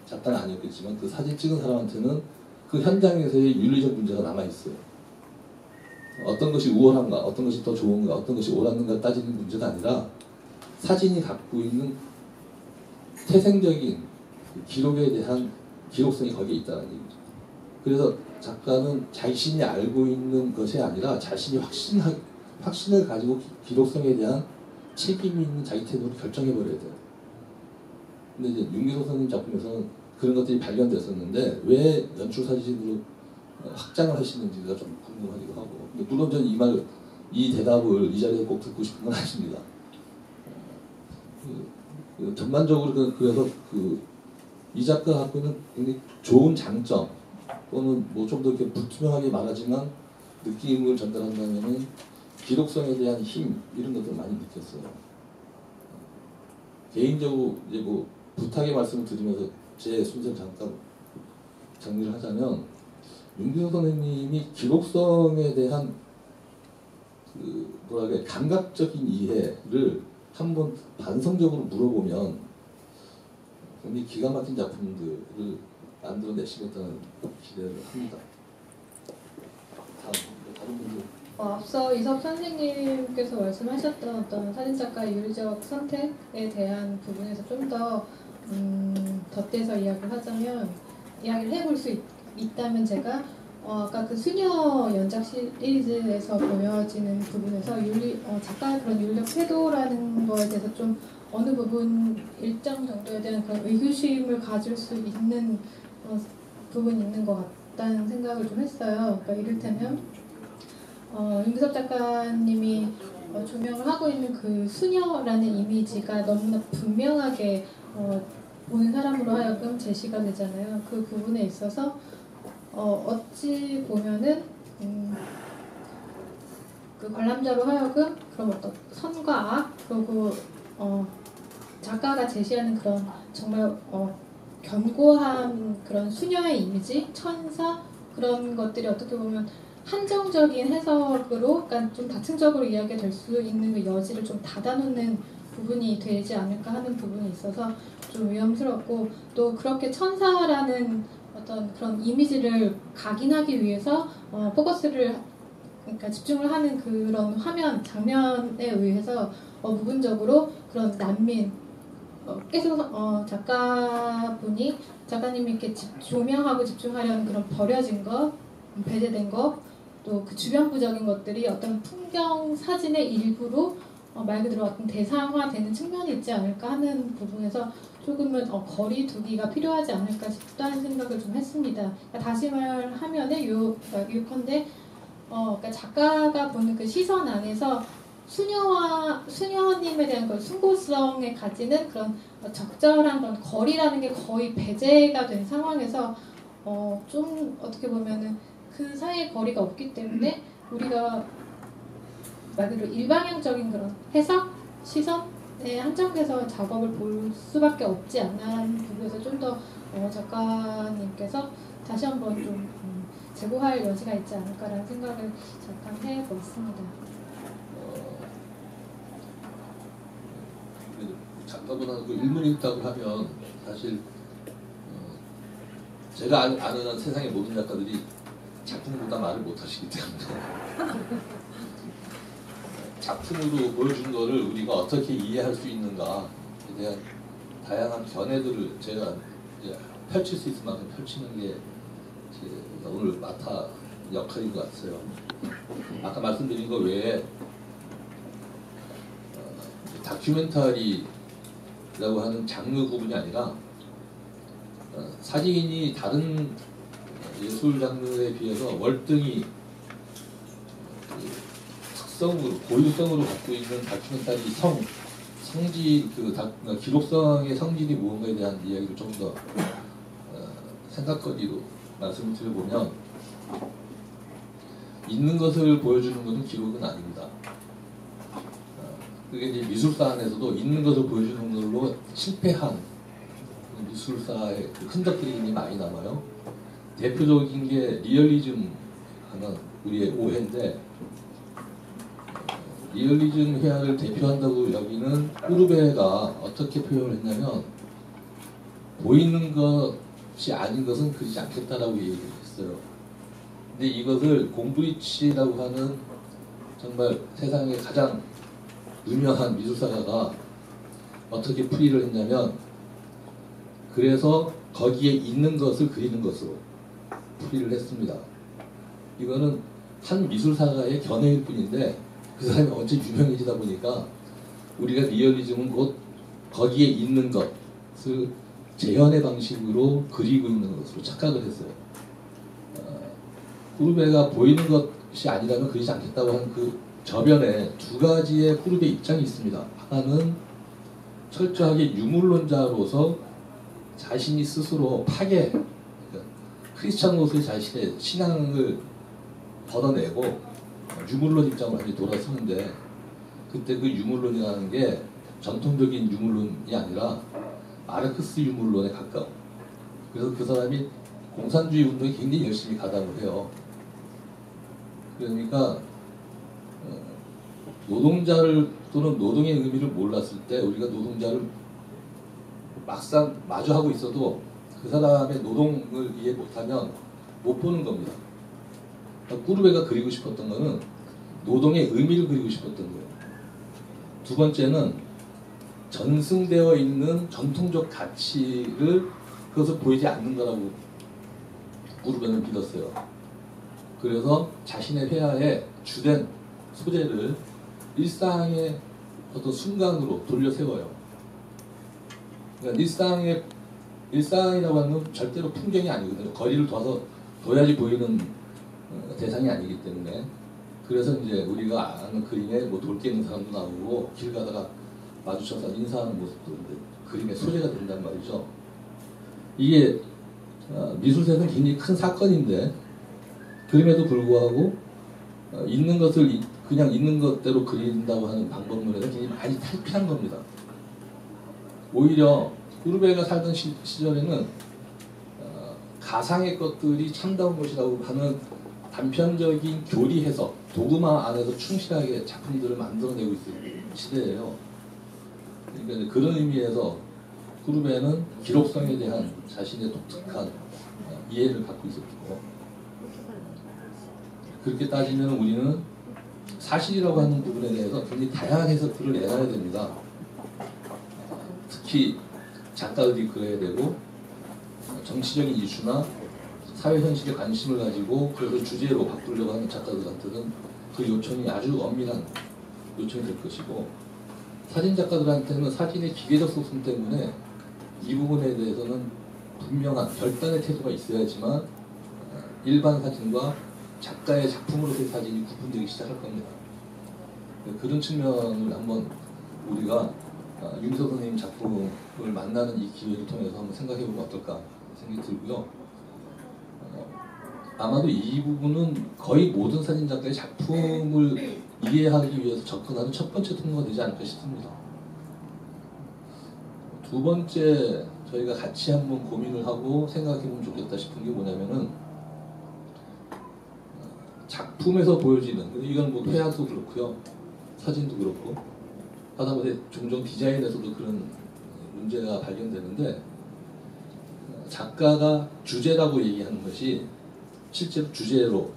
작가는 아니었겠지만 그 사진 찍은 사람한테는 그 현장에서의 윤리적 문제가 남아있어요. 어떤 것이 우월한가, 어떤 것이 더 좋은가, 어떤 것이 옳았는가 따지는 문제가 아니라 사진이 갖고 있는 태생적인 기록에 대한 기록성이 거기에 있다는 얘기죠. 그래서 작가는 자신이 알고 있는 것이 아니라 자신이 확신을 가지고 기록성에 대한 책임이 있는 자기 태도를 결정해버려야 돼요. 근데 이제 윤기섭 선생님 작품에서는 그런 것들이 발견됐었는데 왜 연출 사진으로 확장을 하시는지가 좀 궁금하기도 하고, 물론 저는 이 대답을 이 자리에 꼭 듣고 싶은 건 아닙니다. 전반적으로 그래서 이 작가가 갖고 있는 굉장히 좋은 장점 또는 뭐 좀 더 이렇게 불투명하게 말하지만 느낌을 전달한다면은 기록성에 대한 힘 이런 것들 많이 느꼈어요. 개인적으로 이제 뭐 부탁의 말씀을 드리면서 제 순서를 잠깐 정리를 하자면 윤기섭 선생님이 기록성에 대한 그 뭐랄까 감각적인 이해를 한번 반성적으로 물어보면 굉장히 기가 막힌 작품들을 만들어내시겠다는 기대를 합니다. 다른 분들. 앞서 이섭 선생님께서 말씀하셨던 어떤 사진작가의 윤리적 선택에 대한 부분에서 좀 더 덧대서 이야기를 하자면, 이야기를 해볼 수 있다면 제가 아까 그 수녀 연작 시리즈에서 보여지는 부분에서 작가의 그런 윤리적 태도라는 거에 대해서 좀 어느 부분 일정 정도에 대한 그런 의구심을 가질 수 있는 부분이 있는 것 같다는 생각을 좀 했어요. 그러니까 이를테면 윤기섭 작가님이 조명을 하고 있는 그 수녀라는 이미지가 너무나 분명하게 보는 사람으로 하여금 제시가 되잖아요. 그 부분에 있어서 어찌 보면은 그 관람자로 하여금 그런 어떤 선과 악, 그리고 작가가 제시하는 그런 정말 견고한 그런 수녀의 이미지, 천사, 그런 것들이 어떻게 보면 한정적인 해석으로, 그러니까 좀 다층적으로 이야기가 될 수 있는 그 여지를 좀 닫아놓는 부분이 되지 않을까 하는 부분이 있어서 좀 위험스럽고, 또 그렇게 천사라는 어떤 그런 이미지를 각인하기 위해서 포커스를, 그러니까 집중을 하는 그런 화면, 장면에 의해서 부분적으로 그런 난민, 계속 작가님이 이렇게 조명하고 집중하려는 그런 버려진 것, 배제된 것, 또 그 주변부적인 것들이 어떤 풍경 사진의 일부로 말 그대로 어떤 대상화되는 측면이 있지 않을까 하는 부분에서 조금은 거리 두기가 필요하지 않을까 싶다는 생각을 좀 했습니다. 그러니까 다시 말하면은 요컨대 그러니까 작가가 보는 그 시선 안에서 수녀님에 대한 그 숭고성에 가지는 그런 적절한 그런 거리라는 게 거의 배제가 된 상황에서 좀 어떻게 보면은 그 사이에 거리가 없기 때문에 우리가 말 그대로 일방향적인 그런 해석, 시선에 한정돼서 작업을 볼 수밖에 없지 않나 하는 부분에서 좀 더 작가님께서 다시 한번 좀 재고할 여지가 있지 않을까라는 생각을 잠깐 해보았습니다. 작가보다는 그 일문일답을 하면 사실 제가 아는 세상의 모든 작가들이 작품보다 말을 못하시기 때문에 작품으로 보여준 거를 우리가 어떻게 이해할 수 있는가에 대한 다양한 견해들을 제가 이제 펼칠 수 있을 만큼 펼치는 게 오늘 맡아 역할인 것 같아요. 아까 말씀드린 거 외에 다큐멘터리라고 하는 장르 구분이 아니라 사진이 다른 예술 장르에 비해서 월등히 특성으로 고유성으로 갖고 있는 다큐멘터리 성질 기록성의 성질이 무언가에 대한 이야기를 좀 더 생각거리로 말씀을 드려보면 있는 것을 보여주는 것은 기록은 아닙니다. 그게 이제 미술사 안에서도 있는 것을 보여주는 걸로 실패한 미술사의 그 흔적들이 굉장히 많이 남아요. 대표적인 게 리얼리즘 하는 우리의 오해인데 리얼리즘 회화를 대표한다고 여기는 우르베가 어떻게 표현을 했냐면 보이는 것이 아닌 것은 그리지 않겠다라고 얘기를 했어요. 근데 이것을 공브리치라고 하는 정말 세상에 가장 유명한 미술사가가 어떻게 풀이를 했냐면 그래서 거기에 있는 것을 그리는 것으로 풀이를 했습니다. 이거는 한 미술사가의 견해일 뿐인데 그 사람이 언제 유명해지다 보니까 우리가 리얼리즘은 곧 거기에 있는 것을 재현의 방식으로 그리고 있는 것으로 착각을 했어요. 후르베가 보이는 것이 아니라면 그리지 않겠다고 한 그 저변에 두 가지의 후르베 입장이 있습니다. 하나는 철저하게 유물론자로서 자신이 스스로 그러니까 크리스찬으로서의 자신의 신앙을 걷어내고 유물론 입장을 완전히 돌아서는데 그때 그 유물론이라는 게 전통적인 유물론이 아니라 마르크스 유물론에 가까워. 그래서 그 사람이 공산주의 운동에 굉장히 열심히 가담을 해요. 그러니까 노동자를 또는 노동의 의미를 몰랐을 때 우리가 노동자를 막상 마주하고 있어도 그 사람의 노동을 이해 못하면 못 보는 겁니다. 꾸르베가 그리고 싶었던 거는 노동의 의미를 그리고 싶었던 거예요. 두 번째는 전승되어 있는 전통적 가치를 그것을 보이지 않는 거라고 꾸르베는 믿었어요. 그래서 자신의 회화의 주된 소재를 일상의 어떤 순간으로 돌려 세워요. 그러니까 일상이라고 하는 건 절대로 풍경이 아니거든요. 거리를 둬야지 보이는 대상이 아니기 때문에. 그래서 이제 우리가 아는 그림에 뭐 돌 깨는 사람도 나오고 길 가다가 마주쳐서 인사하는 모습도 그림의 소재가 된단 말이죠. 이게 미술사에서는 굉장히 큰 사건인데 그림에도 불구하고 있는 것을 그냥 있는 것대로 그린다고 하는 방법론에서 굉장히 많이 탈피한 겁니다. 오히려 꾸르베가 살던 시절에는 가상의 것들이 참다운 것이라고 하는 단편적인 교리 해석, 도그마 안에서 충실하게 작품들을 만들어내고 있을 시대예요. 그러니까 그런 의미에서 꾸르베는 기록성에 대한 자신의 독특한 이해를 갖고 있었고, 그렇게 따지면 우리는 사실이라고 하는 부분에 대해서 굉장히 다양한 해석들을 내놔야 됩니다. 특히 작가들이 그래야 되고, 정치적인 이슈나 사회 현실에 관심을 가지고 그것을 주제로 바꾸려고 하는 작가들한테는 그 요청이 아주 엄밀한 요청이 될 것이고, 사진 작가들한테는 사진의 기계적 속성 때문에 이 부분에 대해서는 분명한 결단의 태도가 있어야지만 일반 사진과 작가의 작품으로서의 사진이 구분되기 시작할 겁니다. 그런 측면을 한번 우리가 윤석 선생님 작품을 만나는 이 기회를 통해서 한번 생각해보면 어떨까 생각이 들고요. 아마도 이 부분은 거의 모든 사진 작가의 작품을 이해하기 위해서 접근하는 첫 번째 통로가 되지 않을까 싶습니다. 두 번째 저희가 같이 한번 고민을 하고 생각해보면 좋겠다 싶은 게 뭐냐면은 작품에서 보여지는, 이건 뭐 회화도 그렇고요, 사진도 그렇고 하다못해 종종 디자인에서도 그런 문제가 발견되는데, 작가가 주제라고 얘기하는 것이 실제로 주제로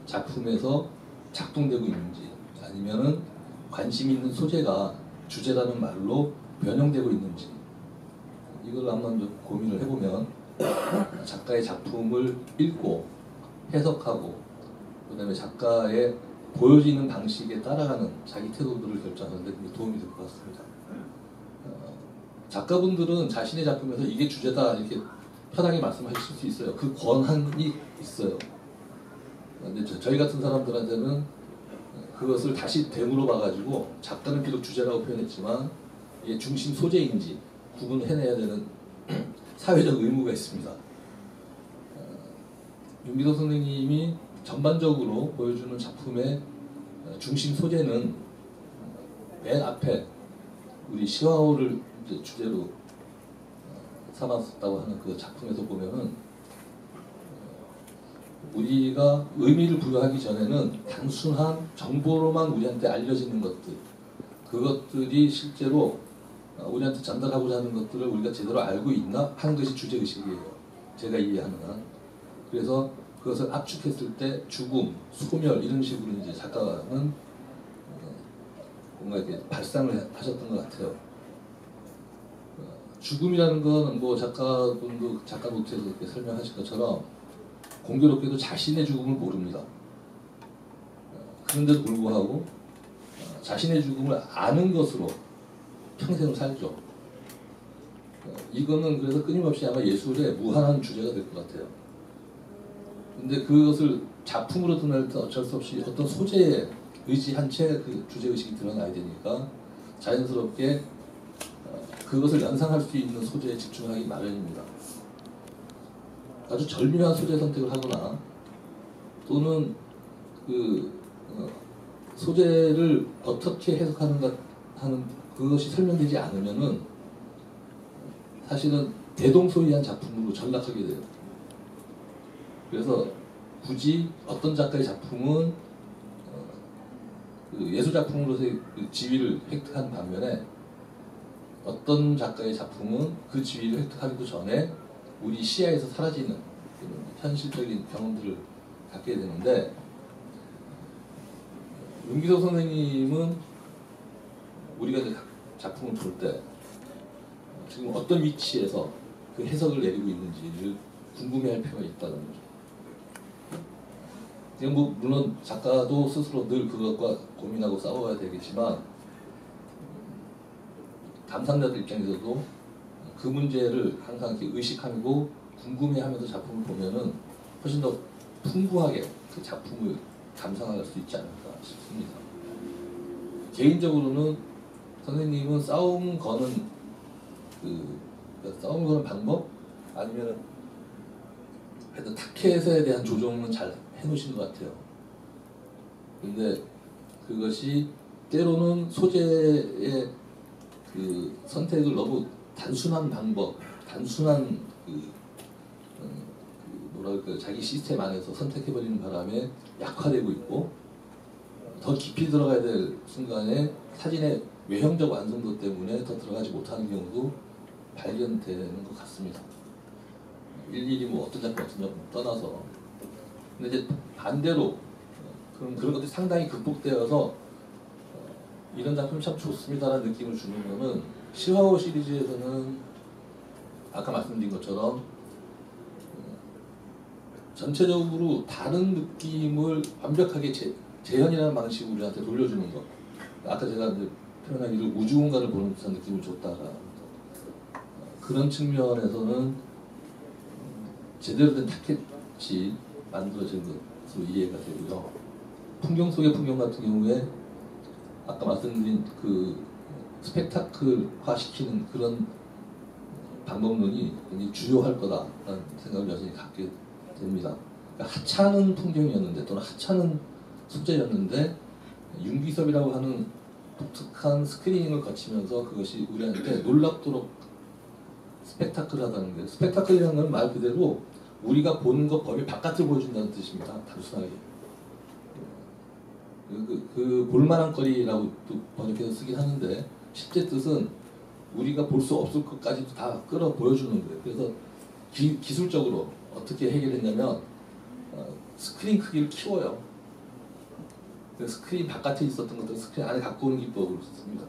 작품에서 작동되고 있는지, 아니면은 관심 있는 소재가 주제라는 말로 변형되고 있는지, 이걸 한번 좀 고민을 해보면 작가의 작품을 읽고 해석하고 그다음에 작가의 보여지는 방식에 따라가는 자기 태도들을 결정하는 데 도움이 될 것 같습니다. 작가분들은 자신의 작품에서 이게 주제다 이렇게 편하게 말씀하실 수 있어요. 그 권한이 있어요. 근데 저희 같은 사람들한테는 그것을 다시 되물어 봐가지고, 작가는 비록 주제라고 표현했지만 이게 중심 소재인지 구분해내야 되는 사회적 의무가 있습니다. 윤기석 선생님이 전반적으로 보여주는 작품의 중심 소재는 맨 앞에 우리 시화호를 이제 주제로 삼았다고 하는 그 작품에서 보면은, 우리가 의미를 부여하기 전에는 단순한 정보로만 우리한테 알려지는 것들, 그것들이 실제로 우리한테 전달하고자 하는 것들을 우리가 제대로 알고 있나 하는 것이 주제의식이에요. 제가 이해하는 한. 그래서 그것을 압축했을 때 죽음, 소멸 이런 식으로 이제 작가는 뭔가 이렇게 발상을 하셨던 것 같아요. 죽음이라는 건 뭐 작가분도 작가 노트에서 이렇게 설명하신 것처럼 공교롭게도 자신의 죽음을 모릅니다. 그런데도 불구하고 자신의 죽음을 아는 것으로 평생을 살죠. 이거는 그래서 끊임없이 아마 예술의 무한한 주제가 될 것 같아요. 근데 그것을 작품으로 드러낼 때 어쩔 수 없이 어떤 소재에 의지한 채 그 주제의식이 드러나야 되니까 자연스럽게 그것을 연상할 수 있는 소재에 집중하기 마련입니다. 아주 절묘한 소재 선택을 하거나 또는 그 소재를 어떻게 해석하는가 하는 그것이 설명되지 않으면은 사실은 대동소이한 작품으로 전락하게 돼요. 그래서 굳이 어떤 작가의 작품은 그 예술 작품으로서의 그 지위를 획득한 반면에 어떤 작가의 작품은 그 지위를 획득하기도 전에 우리 시야에서 사라지는 그런 현실적인 경험들을 갖게 되는데, 윤기석 선생님은 우리가 이제 작품을 볼 때 지금 어떤 위치에서 그 해석을 내리고 있는지를 궁금해할 필요가 있다는 거죠. 지금 뭐 물론 작가도 스스로 늘 그것과 고민하고 싸워야 되겠지만, 감상자들 입장에서도 그 문제를 항상 이렇게 의식하고 궁금해하면서 작품을 보면은 훨씬 더 풍부하게 그 작품을 감상할 수 있지 않을까 싶습니다. 개인적으로는 선생님은 싸움 거는 방법 아니면 하여튼 타켓에 대한 조정은 잘 해놓으신 것 같아요. 근데 그것이 때로는 소재의 그 선택을 너무 단순한 방법, 단순한 뭐랄까 자기 시스템 안에서 선택해버리는 바람에 약화되고 있고, 더 깊이 들어가야 될 순간에 사진의 외형적 완성도 때문에 더 들어가지 못하는 경우도 발견되는 것 같습니다. 일일이 뭐 어떤 작품 떠나서. 근데 이제 반대로 그런 것들이 상당히 극복되어서 이런 작품이 참 좋습니다라는 느낌을 주는 거는, 시화호 시리즈에서는 아까 말씀드린 것처럼 전체적으로 다른 느낌을 완벽하게 재현이라는 방식으로 우리한테 돌려주는 것. 아까 제가 이제 표현하기를 우주공간을 보는 듯한 느낌을 줬다가, 그런 측면에서는 제대로 된 타켓이 만들어진 것으로 이해가 되고요. 풍경 속의 풍경 같은 경우에 아까 말씀드린 그 스펙타클화 시키는 그런 방법론이 굉장히 주요할 거다라는 생각을 여전히 갖게 됩니다. 그러니까 하찮은 풍경이었는데 또는 하찮은 소재였는데 윤기섭이라고 하는 독특한 스크리닝을 거치면서 그것이 우리한테 놀랍도록 스펙타클하다는 게, 스펙타클이라는 건 말 그대로 우리가 보는 것 범위 바깥을 보여준다는 뜻입니다. 단순하게. 그 볼만한 거리라고 또 번역해서 쓰긴 하는데 실제 뜻은 우리가 볼 수 없을 것까지도 다 끌어 보여주는 거예요. 그래서 기술적으로 어떻게 해결했냐면 스크린 크기를 키워요. 스크린 바깥에 있었던 것들을 스크린 안에 갖고 오는 기법을 씁니다.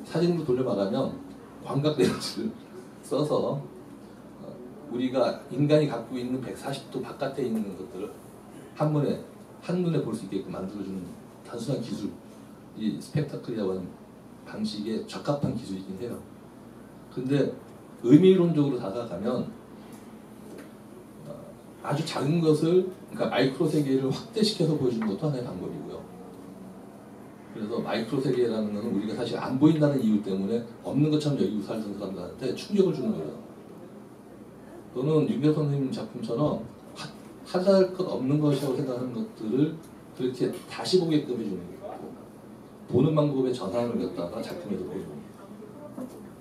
사진으로 돌려 말하면 광각 렌즈를 써서 우리가 인간이 갖고 있는 140도 바깥에 있는 것들을 한눈에 볼 수 있게끔 만들어주는 단순한 기술, 이 스펙타클이라고 하는 방식에 적합한 기술이긴 해요. 근데 의미론적으로 다가가면 아주 작은 것을, 그러니까 마이크로 세계를 확대시켜서 보여주는 것도 하나의 방법이고요. 그래서 마이크로 세계라는 것은 우리가 사실 안 보인다는 이유 때문에 없는 것처럼 여기고 살던 사람들한테 충격을 주는 거예요. 또는 윤경 선생님 작품처럼 하잘 것 없는 것이라고 생각하는 것들을 그렇게 다시 보게끔 해주는 거고, 보는 방법의 전환을 갖다가 작품에도 보여줍니다.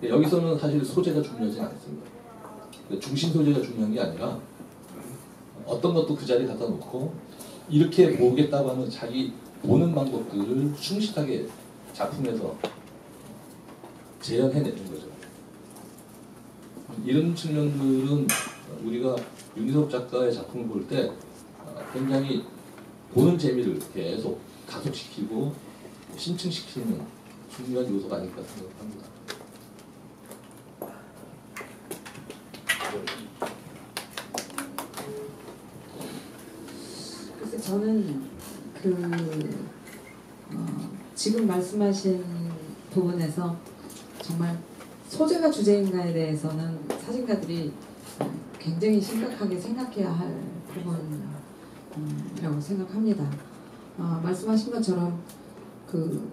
여기서는 사실 소재가 중요하지 않습니다. 중심 소재가 중요한 게 아니라 어떤 것도 그 자리에 갖다 놓고 이렇게 보겠다고 하는 자기 보는 방법들을 충실하게 작품에서 재현해내는 거죠. 이런 측면들은 우리가 윤희석 작가의 작품을 볼 때 굉장히 보는 재미를 계속 가속시키고 심층시키는 중요한 요소가 아닐까 생각합니다. 그래서 저는 지금 말씀하신 부분에서 정말 소재가 주제인가에 대해서는 사진가들이 굉장히 심각하게 생각해야 할 부분이라고 생각합니다. 말씀하신 것처럼 그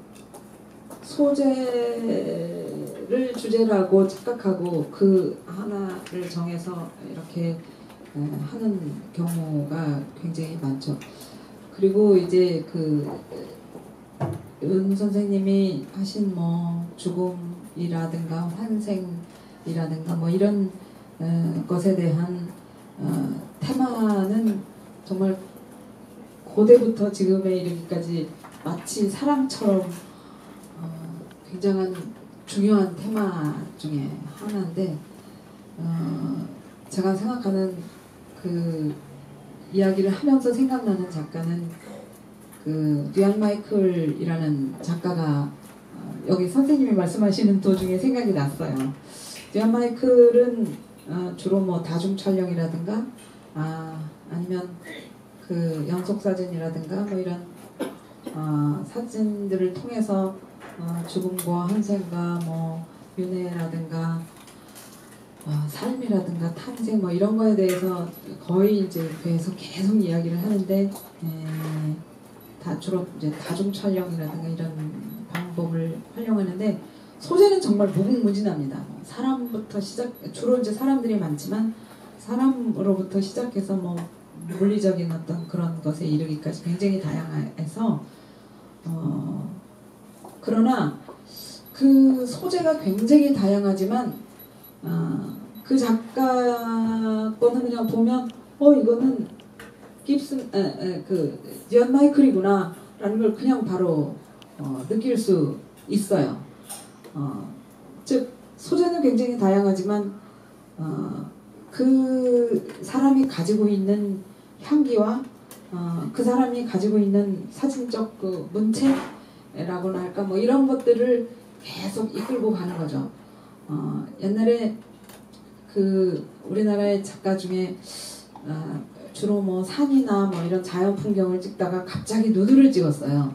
소재를 주제라고 착각하고 그 하나를 정해서 이렇게 하는 경우가 굉장히 많죠. 그리고 이제 윤 선생님이 하신 뭐 죽음이라든가 환생이라든가 뭐 이런 것에 대한 테마는 정말 고대부터 지금에 이르기까지 마치 사랑처럼 굉장한 중요한 테마 중에 하나인데 제가 생각하는 그 이야기를 하면서 생각나는 작가는 그 류안 마이클이라는 작가가 여기 선생님이 말씀하시는 도중에 생각이 났어요. 류안 마이클은 주로 뭐 다중 촬영이라든가 아니면 그 연속 사진이라든가 뭐 이런 사진들을 통해서 죽음과 환생과 뭐 윤회라든가 삶이라든가 탄생 뭐 이런 거에 대해서 거의 이제 계속 이야기를 하는데 주로 이제 다중 촬영이라든가 이런 방법을 활용하는데 소재는 정말 무궁무진합니다. 사람부터 주로 이제 사람들이 많지만 사람으로부터 시작해서 뭐 물리적인 어떤 그런 것에 이르기까지 굉장히 다양해서 그러나 그 소재가 굉장히 다양하지만 그 작가 거는 그냥 보면 이거는 깁슨 류안 마이클이구나 라는 걸 그냥 바로 느낄 수 있어요. 즉 소재는 굉장히 다양하지만 그 사람이 가지고 있는 향기와 그 사람이 가지고 있는 사진적 그 문체라고나 할까 뭐 이런 것들을 계속 이끌고 가는 거죠. 옛날에 그 우리나라의 작가 중에 주로 뭐 산이나 뭐 이런 자연 풍경을 찍다가 갑자기 누드를 찍었어요.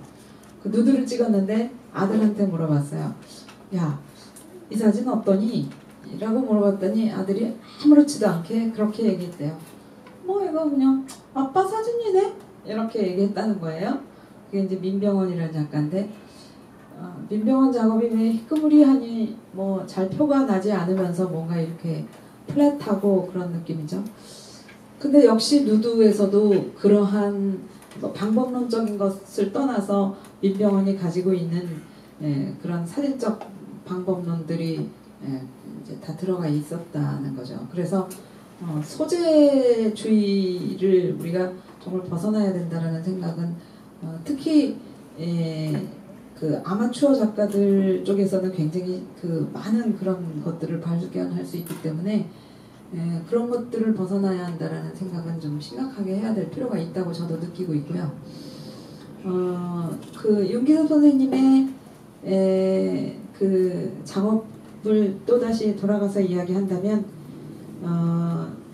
그 누드를 찍었는데 아들한테 물어봤어요. 야, 이 사진 어떠니? 라고 물어봤더니 아들이 아무렇지도 않게 그렇게 얘기했대요. 뭐 이거 그냥 아빠 사진이네? 이렇게 얘기했다는 거예요. 그게 이제 민병헌이라는 작가인데 민병헌 작업이 왜 희끄무리하니 뭐 잘 표가 나지 않으면서 뭔가 이렇게 플랫하고 그런 느낌이죠. 근데 역시 누드에서도 그러한 뭐 방법론적인 것을 떠나서 민병헌이 가지고 있는 그런 사진적 방법론들이 이제 다 들어가 있었다는 거죠. 그래서 소재주의를 우리가 정말 벗어나야 된다는 생각은 특히 그 아마추어 작가들 쪽에서는 굉장히 그 많은 그런 것들을 발견할 수 있기 때문에 그런 것들을 벗어나야 한다라는 생각은 좀 심각하게 해야 될 필요가 있다고 저도 느끼고 있고요. 그 윤기섭 선생님의 그 작업을 또 다시 돌아가서 이야기한다면,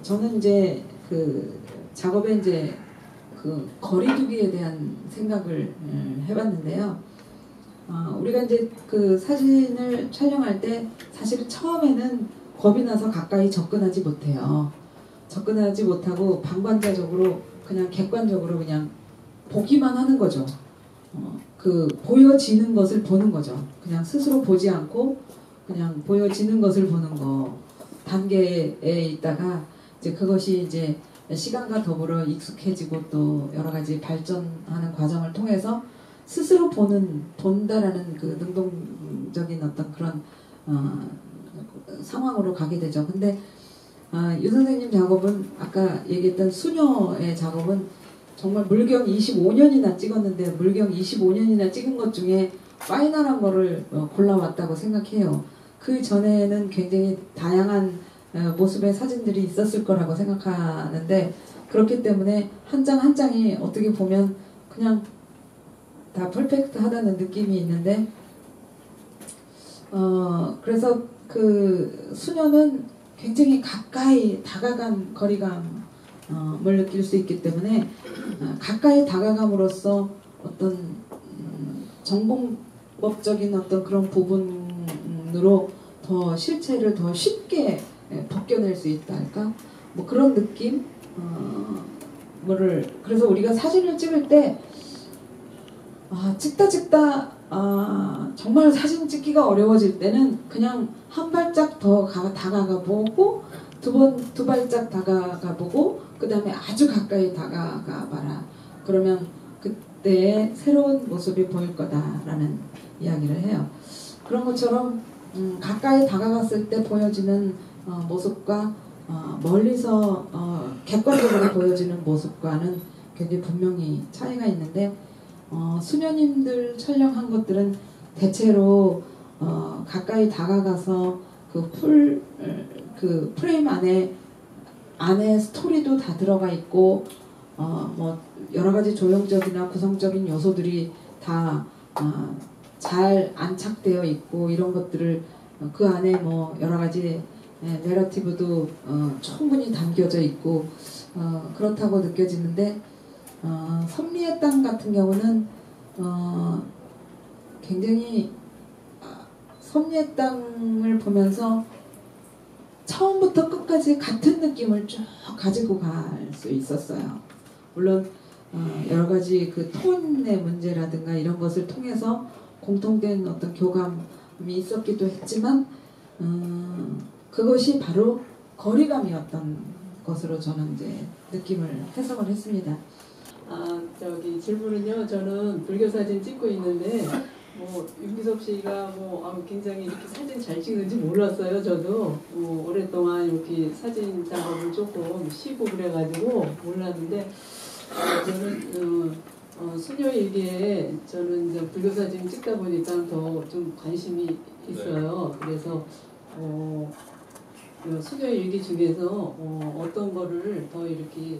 저는 이제 그 작업에 이제 그 거리두기에 대한 생각을 해봤는데요. 우리가 이제 그 사진을 촬영할 때 사실 처음에는 겁이 나서 가까이 접근하지 못해요. 접근하지 못하고 방관자적으로 그냥 객관적으로 그냥 보기만 하는 거죠. 그 보여지는 것을 보는 거죠. 그냥 스스로 보지 않고 그냥 보여지는 것을 보는 거 단계에 있다가 이제 그것이 이제 시간과 더불어 익숙해지고 또 여러 가지 발전하는 과정을 통해서 스스로 본다라는 그 능동적인 어떤 그런 상황으로 가게 되죠. 근데 유 선생님 작업은 아까 얘기했던 수녀의 작업은 정말 물경 25년이나 찍었는데 물경 25년이나 찍은 것 중에 파이널한 거를 골라왔다고 생각해요. 그 전에는 굉장히 다양한 모습의 사진들이 있었을 거라고 생각하는데 그렇기 때문에 한 장 한 장이 어떻게 보면 그냥 다 퍼펙트하다는 느낌이 있는데 그래서 그 수녀는 굉장히 가까이 다가간 거리감을 느낄 수 있기 때문에 가까이 다가감으로써 어떤 정공법적인 어떤 그런 부분으로 더 실체를 더 쉽게 벗겨낼 수 있다 할까? 뭐 그런 느낌? 그래서 우리가 사진을 찍을 때 찍다 정말 사진 찍기가 어려워질 때는 그냥 한 발짝 더 다가가 보고 두 발짝 다가가 보고 그 다음에 아주 가까이 다가가 봐라. 그러면 그때의 새로운 모습이 보일 거다라는 이야기를 해요. 그런 것처럼 가까이 다가갔을 때 보여지는 모습과 멀리서 객관적으로 보여지는 모습과는 굉장히 분명히 차이가 있는데 수녀님들 촬영한 것들은 대체로 가까이 다가가서 그 프레임 안에 스토리도 다 들어가 있고 뭐 여러 가지 조형적이나 구성적인 요소들이 다 잘 안착되어 있고 이런 것들을 그 안에 뭐 여러 가지 내러티브도 충분히 담겨져 있고 그렇다고 느껴지는데 섭리의 땅 같은 경우는 굉장히 섭리의 땅을 보면서 처음부터 끝까지 같은 느낌을 쭉 가지고 갈 수 있었어요. 물론 여러 가지 그 톤의 문제라든가 이런 것을 통해서 공통된 어떤 교감이 있었기도 했지만 그것이 바로 거리감이었던 것으로 저는 이제 느낌을 해석을 했습니다. 질문은요. 저는 불교 사진 찍고 있는데 윤기섭 씨가 굉장히 이렇게 사진 잘 찍는지 몰랐어요. 저도 오랫동안 이렇게 사진 작업을 조금 쉬고 그래가지고 몰랐는데 저는 수녀일기에 저는 이제 불교 사진 찍다 보니까 더 좀 관심이 있어요. 그래서 수녀일기 중에서 어떤 거를 더 이렇게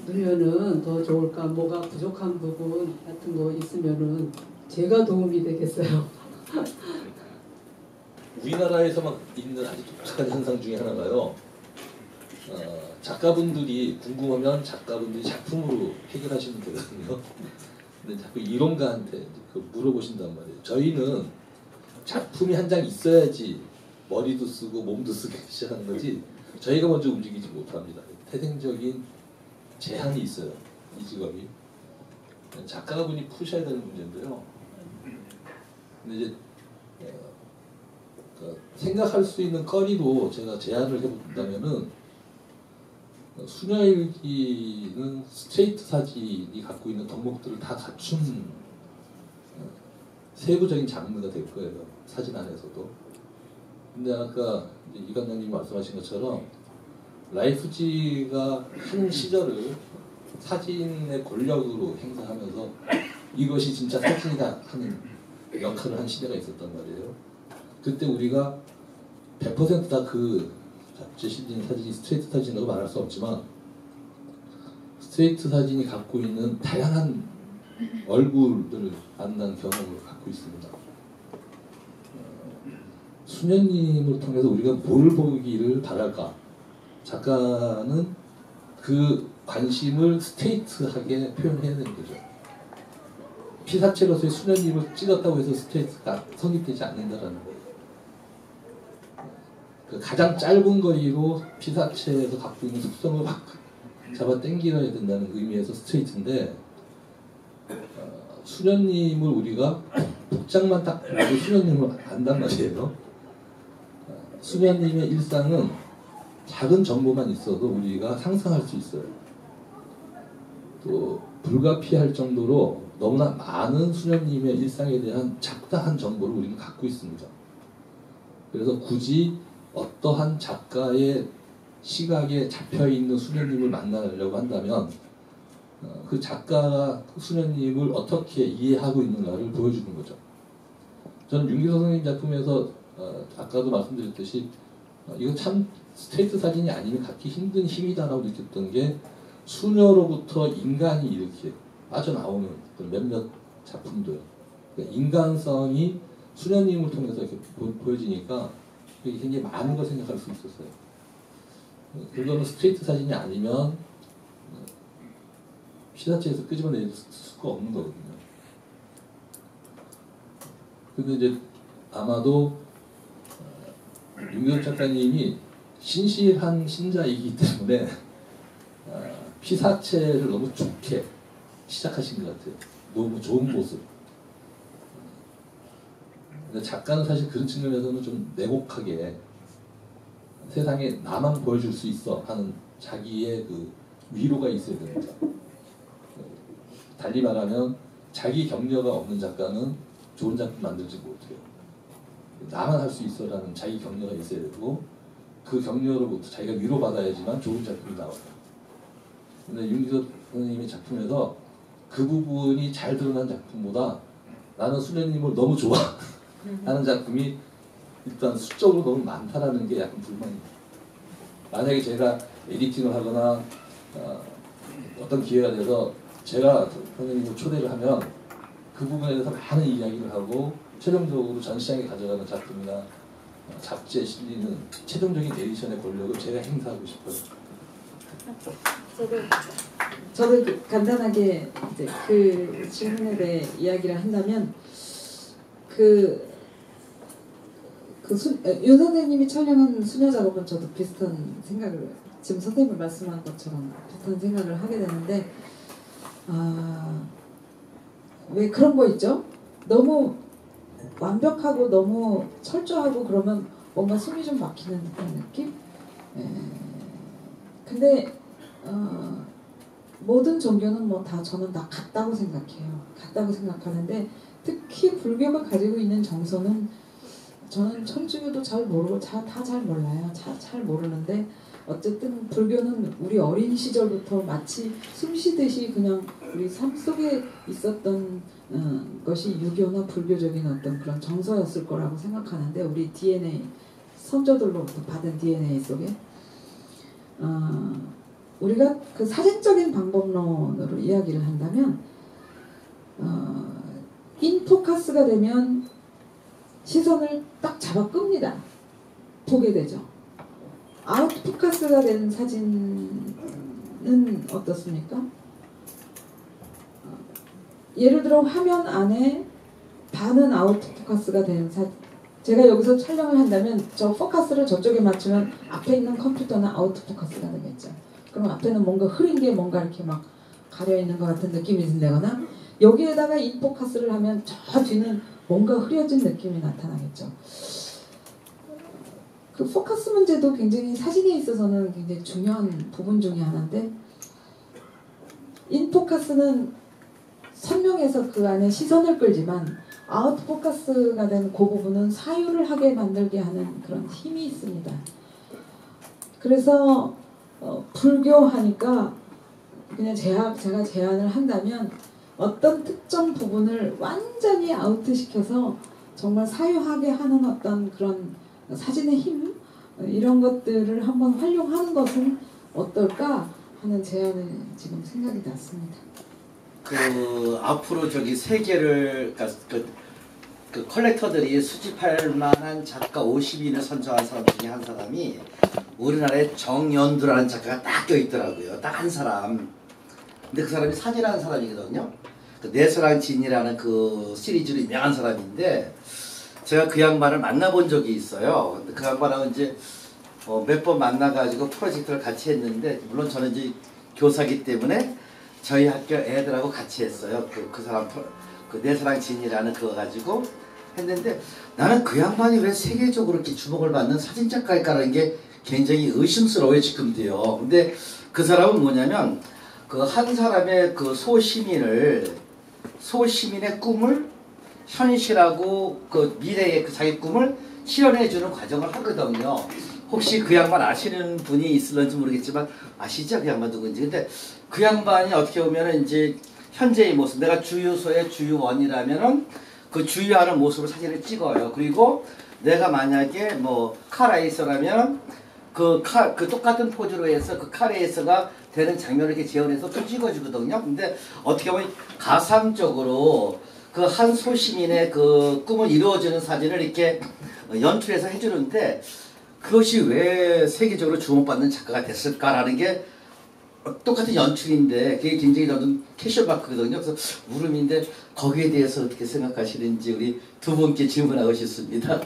넣으면은 더 좋을까? 뭐가 부족한 부분 같은 거 있으면은 제가 도움이 되겠어요. 우리나라에서만 있는 아주 독특한 현상 중에 하나가요. 작가분들이 궁금하면 작가분들이 작품으로 해결하시면 되거든요. 근데 자꾸 이론가한테 물어보신단 말이에요. 저희는 작품이 한 장 있어야지 머리도 쓰고 몸도 쓰기 시작하는 거지 저희가 먼저 움직이지 못합니다. 태생적인 제한이 있어요. 이 직업이. 작가분이 푸셔야 되는 문제인데요. 근데 이제 생각할 수 있는 거리도 제가 제안을 해본다면은 수녀일기는 스트레이트 사진이 갖고 있는 덕목들을 다 갖춘 세부적인 장르가 될 거예요. 사진 안에서도. 근데 아까 이 관장님이 말씀하신 것처럼 라이프지가 한 시절을 사진의 권력으로 행사하면서 이것이 진짜 사진이다 하는 역할을 한 시대가 있었단 말이에요. 그때 우리가 100% 다 그 잡지에 실리는 사진이 스트레이트 사진이라고 말할 수 없지만 스트레이트 사진이 갖고 있는 다양한 얼굴들을 만난 경험을 갖고 있습니다. 수녀님을 통해서 우리가 뭘 보기를 바랄까? 작가는 그 관심을 스트레이트하게 표현해야 되는 거죠. 피사체로서의 수녀님을 찍었다고 해서 스트레이트가 성립되지 않는다라는 거예요. 그 가장 짧은 거리로 피사체에서 갖고 있는 특성을 확 잡아 당겨야 된다는 의미에서 스트레이트인데 수녀님을 우리가 복장만 딱 보고 수녀님을 안단 말이에요. 수녀님의 일상은 작은 정보만 있어도 우리가 상상할 수 있어요. 또 불가피할 정도로 너무나 많은 수녀님의 일상에 대한 잡다한 정보를 우리는 갖고 있습니다. 그래서 굳이 어떠한 작가의 시각에 잡혀있는 수녀님을 만나려고 한다면 그 작가가 그 수녀님을 어떻게 이해하고 있는가를 보여주는 거죠. 저는 윤기서 선생님 작품에서 아까도 말씀드렸듯이 이거 참 스트레이트 사진이 아니면 갖기 힘든 힘이다라고 느꼈던 게 수녀로부터 인간이 이렇게 빠져나오는 몇몇 작품들, 그러니까 인간성이 수녀님을 통해서 이렇게 보여지니까 굉장히 많은 걸 생각할 수 있었어요. 그거는 스트레이트 사진이 아니면 피사체에서 끄집어낼 수가 없는 거거든요. 근데 이제 아마도 윤기석 작가님이 신실한 신자이기 때문에 피사체를 너무 좋게 시작하신 것 같아요. 너무 좋은 모습. 근데 작가는 사실 그런 측면에서는 좀 내곡하게 세상에 나만 보여줄 수 있어 하는 자기의 그 위로가 있어야 됩니다. 달리 말하면 자기 격려가 없는 작가는 좋은 작품 만들지 못해요. 나만 할 수 있어라는 자기 격려가 있어야 되고 그 격려로부터 자기가 위로받아야지만 좋은 작품이 나와요. 근데 윤기석 선생님의 작품에서 그 부분이 잘 드러난 작품보다 나는 수녀님을 너무 좋아 하는 작품이 일단 수적으로 너무 많다라는 게 약간 불만입니다. 만약에 제가 에디팅을 하거나 어떤 기회가 돼서 제가 선생님을 초대를 하면 그 부분에 대해서 많은 이야기를 하고 최종적으로 전시장에 가져가는 작품이나 잡지에 실리는 최종적인 에디션의 권력을 제가 행사하고 싶어요. 저도 간단하게 이제 그 질문에 대해 이야기를 한다면 윤 선생님이 촬영한 수녀 작업은 저도 비슷한 생각을 지금 선생님이 말씀한 것처럼 비슷한 생각을 하게 되는데 왜 그런 거 있죠? 너무 완벽하고 너무 철저하고 그러면 뭔가 숨이 좀 막히는 듯한 느낌? 근데 모든 종교는 뭐 다 저는 다 같다고 생각해요. 같다고 생각하는데 특히 불교가 가지고 있는 정서는 저는 천주교도 잘 모르고 다 잘 몰라요. 잘 모르는데 어쨌든 불교는 우리 어린 시절부터 마치 숨쉬듯이 그냥 우리 삶 속에 있었던 것이 유교나 불교적인 어떤 그런 정서였을 거라고 생각하는데 우리 DNA 선조들로부터 받은 DNA 속에 우리가 그 사진적인 방법론으로 이야기를 한다면 인포커스가 되면 시선을 딱 잡아 끕니다. 보게 되죠. 아웃포커스가 된 사진은 어떻습니까? 예를 들어 화면 안에 반은 아웃포커스가 된 사진. 제가 여기서 촬영을 한다면 저 포커스를 저쪽에 맞추면 앞에 있는 컴퓨터는 아웃포커스가 되겠죠. 그럼 앞에는 뭔가 흐린 게 뭔가 이렇게 막 가려있는 것 같은 느낌이 든다거나 여기에다가 인포커스를 하면 저 뒤는 뭔가 흐려진 느낌이 나타나겠죠. 그 포커스 문제도 굉장히 사진에 있어서는 굉장히 중요한 부분 중에 하나인데 인포커스는 선명해서 그 안에 시선을 끌지만 아웃포커스가 된 그 부분은 사유를 하게 만들게 하는 그런 힘이 있습니다. 그래서 불교 하니까 그냥 제가 제안을 한다면 어떤 특정 부분을 완전히 아웃시켜서 정말 사유하게 하는 어떤 그런 사진의 힘 이런 것들을 한번 활용하는 것은 어떨까 하는 제안을 지금 생각이 났습니다. 앞으로 저기 세계를 그 컬렉터들이 수집할 만한 작가 50인을 선정한 사람 중에 한 사람이 우리나라에 정연두라는 작가가 딱 껴있더라고요. 딱 한 사람. 근데 그 사람이 사진하는 사람이거든요. 그 내 사랑 진이라는 그 시리즈로 유명한 사람인데 제가 그 양반을 만나본 적이 있어요. 근데 그 양반하고 이제 몇 번 만나가지고 프로젝트를 같이 했는데 물론 저는 이제 교사기 때문에 저희 학교 애들하고 같이 했어요. 그 사람 그 내 사랑 진이라는 그거 가지고 했는데 나는 그 양반이 왜 세계적으로 이렇게 주목을 받는 사진작가일까라는 게 굉장히 의심스러워요 지금도요. 근데 그 사람은 뭐냐면 그 한 사람의 그 소시민의 꿈을 현실하고 그 미래의 그 자기 꿈을 실현해주는 과정을 하거든요. 혹시 그 양반 아시는 분이 있을런지 모르겠지만 아시죠? 그 양반 누군지. 근데 그 양반이 어떻게 보면은 이제 현재의 모습, 내가 주유소의 주유원이라면은 그 주유하는 모습을 사진을 찍어요. 그리고 내가 만약에 뭐 카레이서라면 그 똑같은 포즈로 해서 그 카레이서가 되는 장면을 이렇게 재현해서 또 찍어주거든요. 근데 어떻게 보면 가상적으로 그 한 소시민의 그 꿈을 이루어지는 사진을 이렇게 연출해서 해주는데 그것이 왜 세계적으로 주목받는 작가가 됐을까라는 게 똑같은 연출인데 그게 굉장히 저는 캐셔마크거든요. 그래서 물음인데 거기에 대해서 어떻게 생각하시는지 우리 두 분께 질문하고 싶습니다.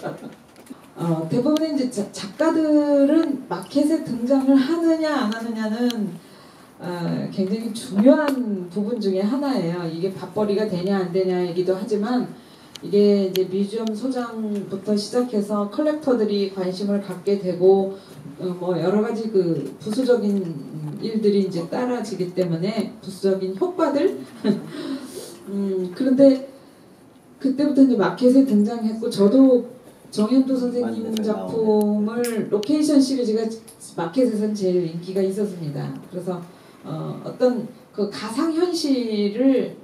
대부분의 이제 작가들은 마켓에 등장을 하느냐 안 하느냐는 굉장히 중요한 부분 중에 하나예요. 이게 밥벌이가 되냐 안 되냐 얘기도 하지만 이게 이제 뮤지엄 소장부터 시작해서 컬렉터들이 관심을 갖게 되고 뭐 여러 가지 그 부수적인 일들이 이제 따라지기 때문에 부수적인 효과들 그런데 그때부터 이제 마켓에 등장했고 저도 정연두 선생님 작품을 로케이션 시리즈가 마켓에서는 제일 인기가 있었습니다. 그래서 어떤 그 가상현실을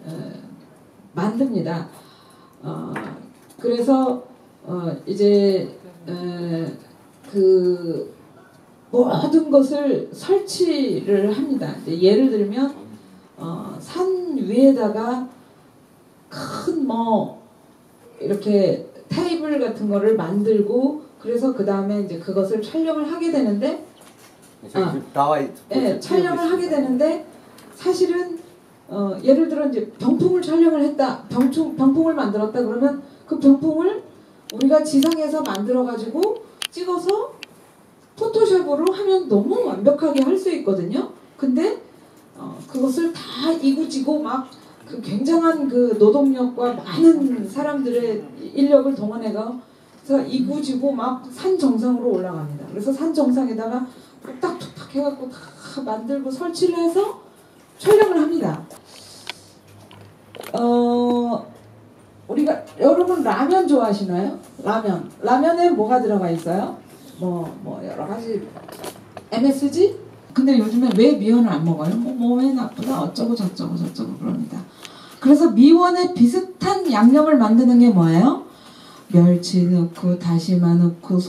만듭니다. 그래서 이제 그 모든 것을 설치를 합니다. 예를 들면 산 위에다가 큰 뭐 이렇게 테이블 같은 거를 만들고 그래서 그 다음에 이제 그것을 촬영을 하게 되는데 촬영을 하게 되는데 사실은 예를 들어 이제 병풍을 촬영을 했다. 병풍을 만들었다 그러면 그 병풍을 우리가 지상에서 만들어 가지고 찍어서 포토샵으로 하면 너무 완벽하게 할 수 있거든요. 근데 그것을 다 이구지고 막 그 굉장한 그 노동력과 많은 사람들의 인력을 동원해서 이구지고 막 산 정상으로 올라갑니다. 그래서 산 정상에다가 뚝딱뚝딱 해갖고 다 만들고 설치를 해서 촬영을 합니다. 우리가 여러분 라면 좋아하시나요? 라면에 뭐가 들어가 있어요? 뭐 여러 가지 MSG? 근데 요즘에 왜 미원을 안 먹어요? 몸에 나쁘다 어쩌고 저쩌고 그럽니다. 그래서 미원에 비슷한 양념을 만드는 게 뭐예요? 멸치 넣고 다시마 넣고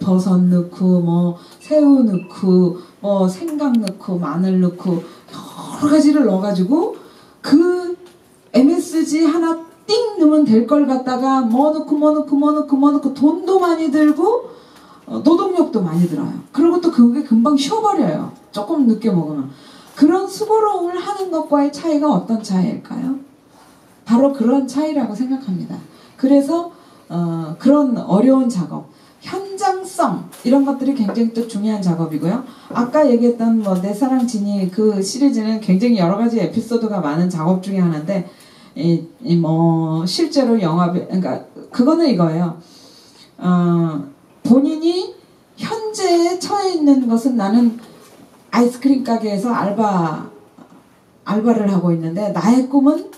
버섯 넣고 뭐 새우 넣고 뭐 생강 넣고 마늘 넣고 여러 가지를 넣어가지고 그 MSG 하나 띵 넣으면 될 걸 갖다가 뭐 넣고 돈도 많이 들고 노동력도 많이 들어요. 그리고 또 그게 금방 쉬어버려요. 조금 늦게 먹으면. 그런 수고로움을 하는 것과의 차이가 어떤 차이일까요? 바로 그런 차이라고 생각합니다. 그래서 그런 어려운 작업, 현장성 이런 것들이 굉장히 또 중요한 작업이고요. 아까 얘기했던 뭐 내 사랑 진이 그 시리즈는 굉장히 여러 가지 에피소드가 많은 작업 중에 하나인데 뭐 실제로 그러니까 그거는 이거예요. 본인이 현재에 처해 있는 것은 나는 아이스크림 가게에서 알바를 하고 있는데 나의 꿈은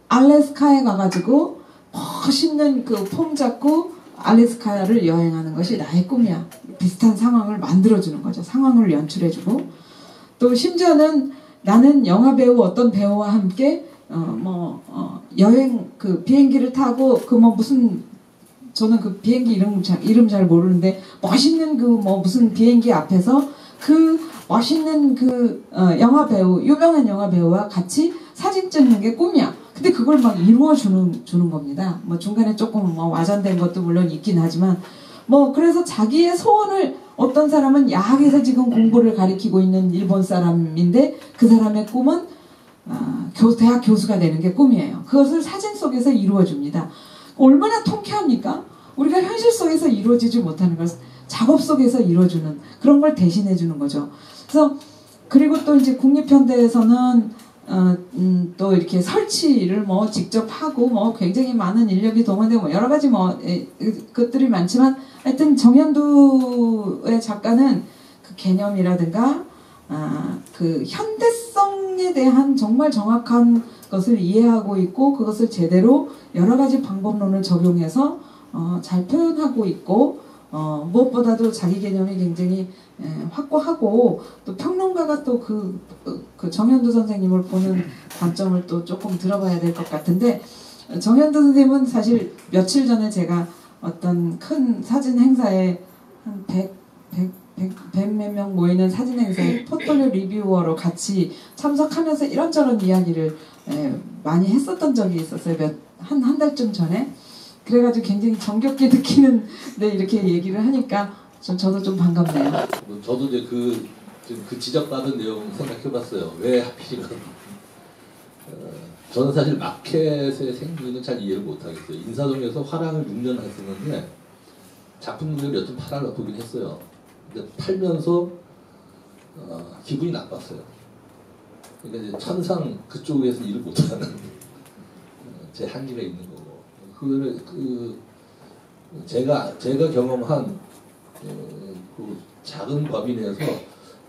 알래스카에 가가지고 멋있는 그 폼 잡고 알래스카를 여행하는 것이 나의 꿈이야. 비슷한 상황을 만들어주는 거죠. 상황을 연출해주고 또 심지어는 나는 영화 배우 어떤 배우와 함께 여행 그 비행기를 타고 그 뭐 무슨 저는 그 비행기 이름 잘 모르는데 멋있는 그 뭐 무슨 비행기 앞에서 그 멋있는 그 영화 배우 유명한 영화 배우와 같이 사진 찍는 게 꿈이야. 근데 그걸 막 이루어 주는 겁니다. 뭐 중간에 조금 뭐 와전된 것도 물론 있긴 하지만 뭐 그래서 자기의 소원을 어떤 사람은 야학에서 지금 공부를 가리키고 있는 일본 사람인데 그 사람의 꿈은 대학 교수가 되는 게 꿈이에요. 그것을 사진 속에서 이루어 줍니다. 얼마나 통쾌합니까? 우리가 현실 속에서 이루어지지 못하는 걸 작업 속에서 이루어주는 그런 걸 대신해 주는 거죠. 그래서 그리고 또 이제 국립현대에서는 또 이렇게 설치를 뭐 직접 하고 뭐 굉장히 많은 인력이 동원되고 여러 가지 뭐 것들이 많지만 하여튼 정현두의 작가는 그 개념이라든가 그 현대성에 대한 정말 정확한 것을 이해하고 있고 그것을 제대로 여러 가지 방법론을 적용해서 잘 표현하고 있고 무엇보다도 자기 개념이 굉장히 확고하고 또 평론가가 또 그 정현두 선생님을 보는 관점을 또 조금 들어봐야 될 것 같은데 정현두 선생님은 사실 며칠 전에 제가 어떤 큰 사진 행사에 한 100 몇 명 모이는 사진 행사에 포트폴리오 리뷰어로 같이 참석하면서 이런저런 이야기를 많이 했었던 적이 있었어요. 한 달쯤 전에. 그래가지고 굉장히 정겹게 느끼는데 이렇게 얘기를 하니까 저도 좀 반갑네요. 저도 이제 그 지적받은 내용 생각해봤어요. 왜 하필이면 저는 사실 마켓의 생기는 잘 이해를 못하겠어요. 인사동에서 화랑을 6년 했었는데 작품들을 몇 점 팔아보긴 했어요. 근데 팔면서 기분이 나빴어요. 그러니까 이제 천상 그쪽에서 일을 못하는 제 한계가 있는 거고. 제가 경험한 그 작은 범위 내에서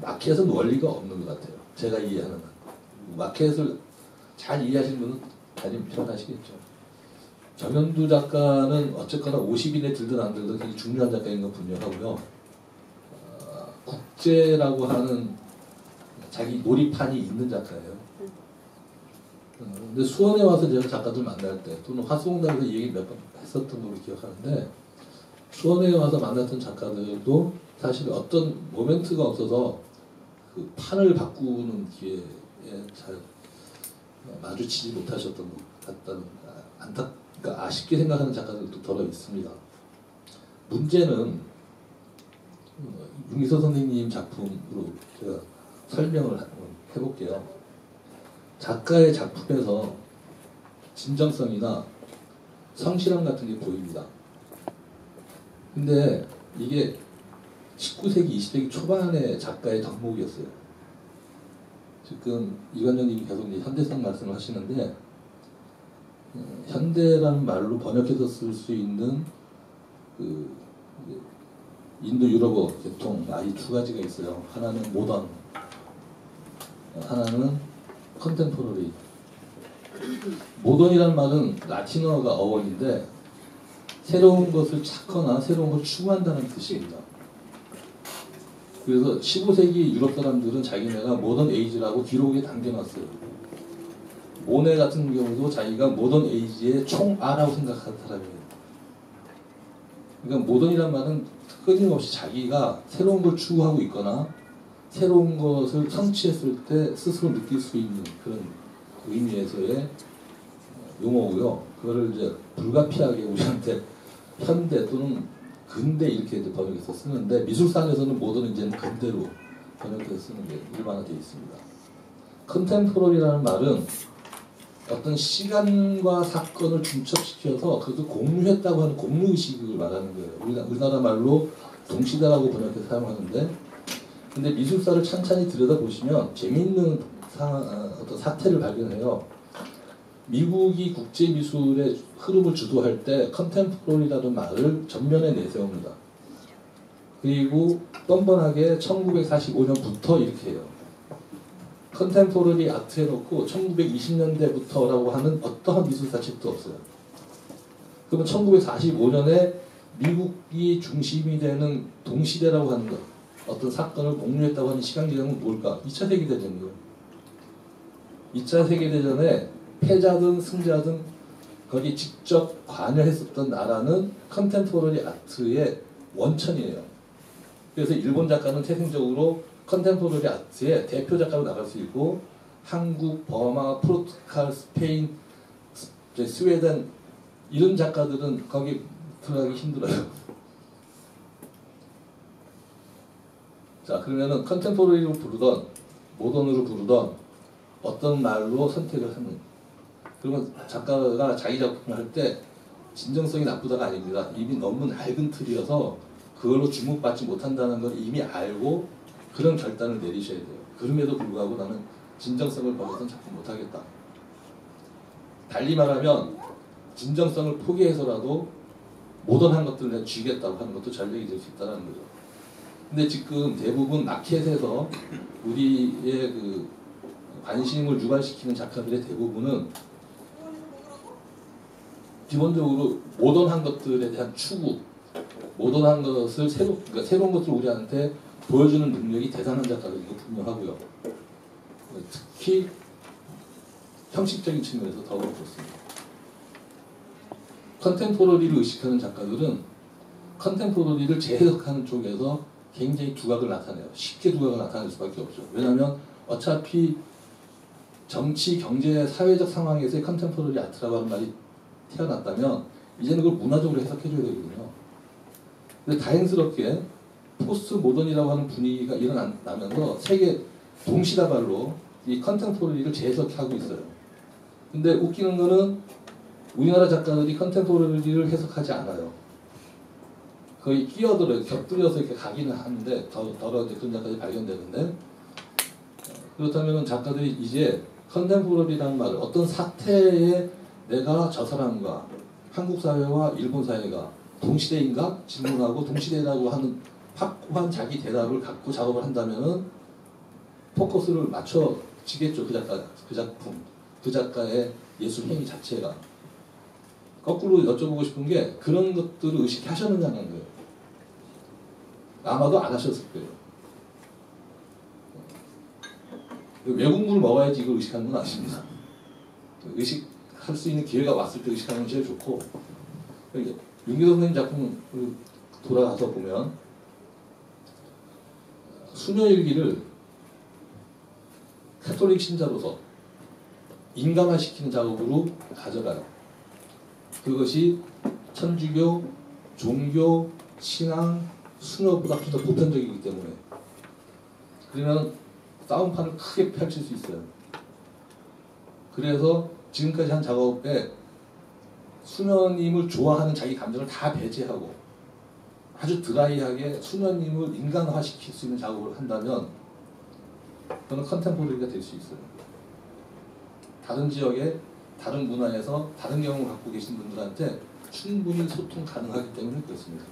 마켓은 원리가 없는 것 같아요. 제가 이해하는 마켓을 잘 이해하시는 분은 다니면 편하시겠죠. 정현두 작가는 어쨌거나 50인에 들든 안 들든 굉장히 중요한 작가인 건 분명하고요. 국제라고 하는 자기 놀이판이 있는 작가예요. 근데 수원에 와서 제가 작가들 만날 때 또는 화수공단에서 얘기 몇 번 했었던 걸로 기억하는데 수원에 와서 만났던 작가들도 사실 어떤 모멘트가 없어서 그 판을 바꾸는 기회에 잘 마주치지 못하셨던 것 같다는 그러니까 아쉽게 생각하는 작가들도 더러 있습니다. 문제는 윤기서 선생님 작품으로 제가 설명을 해볼게요. 작가의 작품에서 진정성이나 성실함 같은 게 보입니다. 근데 이게 19세기, 20세기 초반의 작가의 덕목이었어요. 지금 이관장님이 계속 이제 현대성 말씀을 하시는데 현대라는 말로 번역해서 쓸 수 있는 그 인도 유럽어 계통 이 두 가지가 있어요. 하나는 모던, 하나는 컨템포러리. 모던이라는 말은 라틴어가 어원인데 새로운 것을 찾거나 새로운 걸 추구한다는 뜻입니다. 그래서 15세기 유럽 사람들은 자기네가 모던 에이지라고 기록에 남겨놨어요. 모네 같은 경우도 자기가 모던 에이지의 총아라고 생각하는 사람이에요. 그러니까 모던이란 말은 끊임없이 자기가 새로운 걸 추구하고 있거나 새로운 것을 성취했을 때 스스로 느낄 수 있는 그런 의미에서의 용어고요. 그거를 이제 불가피하게 우리한테 현대 또는 근대 이렇게 이제 번역해서 쓰는데 미술사에서는 모던은 이제는 근대로 번역해서 쓰는 게 일반화되어 있습니다. 컨템포러리라는 말은 어떤 시간과 사건을 중첩시켜서 그것을 공유했다고 하는 공유의식을 말하는 거예요. 우리나라 말로 동시대라고 번역해서 사용하는데 근데 미술사를 찬찬히 들여다보시면 재미있는 어떤 사태를 발견해요. 미국이 국제미술의 흐름을 주도할 때 컨템포러리라는 말을 전면에 내세웁니다. 그리고 뻔뻔하게 1945년부터 이렇게 해요. 컨템포러리 아트 해놓고 1920년대부터라고 하는 어떠한 미술사 책도 없어요. 그러면 1945년에 미국이 중심이 되는 동시대라고 하는 것, 어떤 사건을 공유했다고 하는 시간기간은 뭘까? 2차 세계대전이에요. 2차 세계대전에 패자든 승자든 거기 직접 관여했었던 나라는 컨템포러리 아트의 원천이에요. 그래서 일본 작가는 태생적으로 컨템포러리 아트의 대표 작가로 나갈 수 있고 한국, 버마, 포르투갈, 스페인, 스웨덴 이런 작가들은 거기 들어가기 힘들어요. 자, 그러면은 컨템포러리로 부르던 모던으로 부르던 어떤 말로 선택을 하는. 그러면 작가가 자기 작품을 할 때 진정성이 나쁘다가 아닙니다. 이미 너무 낡은 틀이어서 그걸로 주목받지 못한다는 걸 이미 알고 그런 결단을 내리셔야 돼요. 그럼에도 불구하고 나는 진정성을 버려서는 작품 못하겠다. 달리 말하면 진정성을 포기해서라도 모던한 것들을 내가 쥐겠다고 하는 것도 전략이 될 수 있다는 거죠. 근데 지금 대부분 마켓에서 우리의 그 관심을 유발시키는 작가들의 대부분은 기본적으로 모던한 것들에 대한 추구, 모던한 것을 그러니까 새로운 것을 우리한테 보여주는 능력이 대단한 작가들인 거 분명하고요. 특히 형식적인 측면에서 더욱 그렇습니다. 컨템포러리를 의식하는 작가들은 컨템포러리를 재해석하는 쪽에서 굉장히 두각을 나타내요. 쉽게 두각을 나타낼 수밖에 없죠. 왜냐하면 어차피 정치, 경제, 사회적 상황에서의 컨템포러리 아트라고 하는 말이 태어났다면 이제는 그걸 문화적으로 해석해줘야 되거든요. 근데 다행스럽게 포스트 모던이라고 하는 분위기가 일어나면서 세계 동시다발로 이 컨템포러리를 재해석하고 있어요. 근데 웃기는 거는 우리나라 작가들이 컨템포러리를 해석하지 않아요. 거의 끼어들어요. 곁들여서 이렇게 가기는 하는데 더러 그런 작가들이 발견되는데, 그렇다면 작가들이 이제 컨템포러리라는 말을 어떤 사태에 내가 저 사람과 한국 사회와 일본 사회가 동시대인가 질문하고 동시대라고 하는 확고한 자기 대답을 갖고 작업을 한다면은 포커스를 맞춰지겠죠. 그 작품, 그 작가의 예술 행위 자체가. 거꾸로 여쭤보고 싶은 게 그런 것들을 의식하셨느냐는 거예요. 아마도 안 하셨을 거예요. 외국물을 먹어야지 이걸 의식하는 건 아닙니다. 의식할 수 있는 기회가 왔을 때 의식하는 게 제일 좋고, 윤기덕 선생님 작품을 돌아가서 보면 수녀일기를 카톨릭 신자로서 인간화시키는 작업으로 가져가요. 그것이 천주교, 종교, 신앙, 수녀보다 더 보편적이기 때문에. 그러면 싸움판을 크게 펼칠 수 있어요. 그래서 지금까지 한 작업에 수녀님을 좋아하는 자기 감정을 다 배제하고 아주 드라이하게 수녀님을 인간화시킬 수 있는 작업을 한다면 그건 컨템포러리가 될 수 있어요. 다른 지역에 다른 문화에서 다른 경험을 갖고 계신 분들한테 충분히 소통 가능하기 때문에 그렇습니다.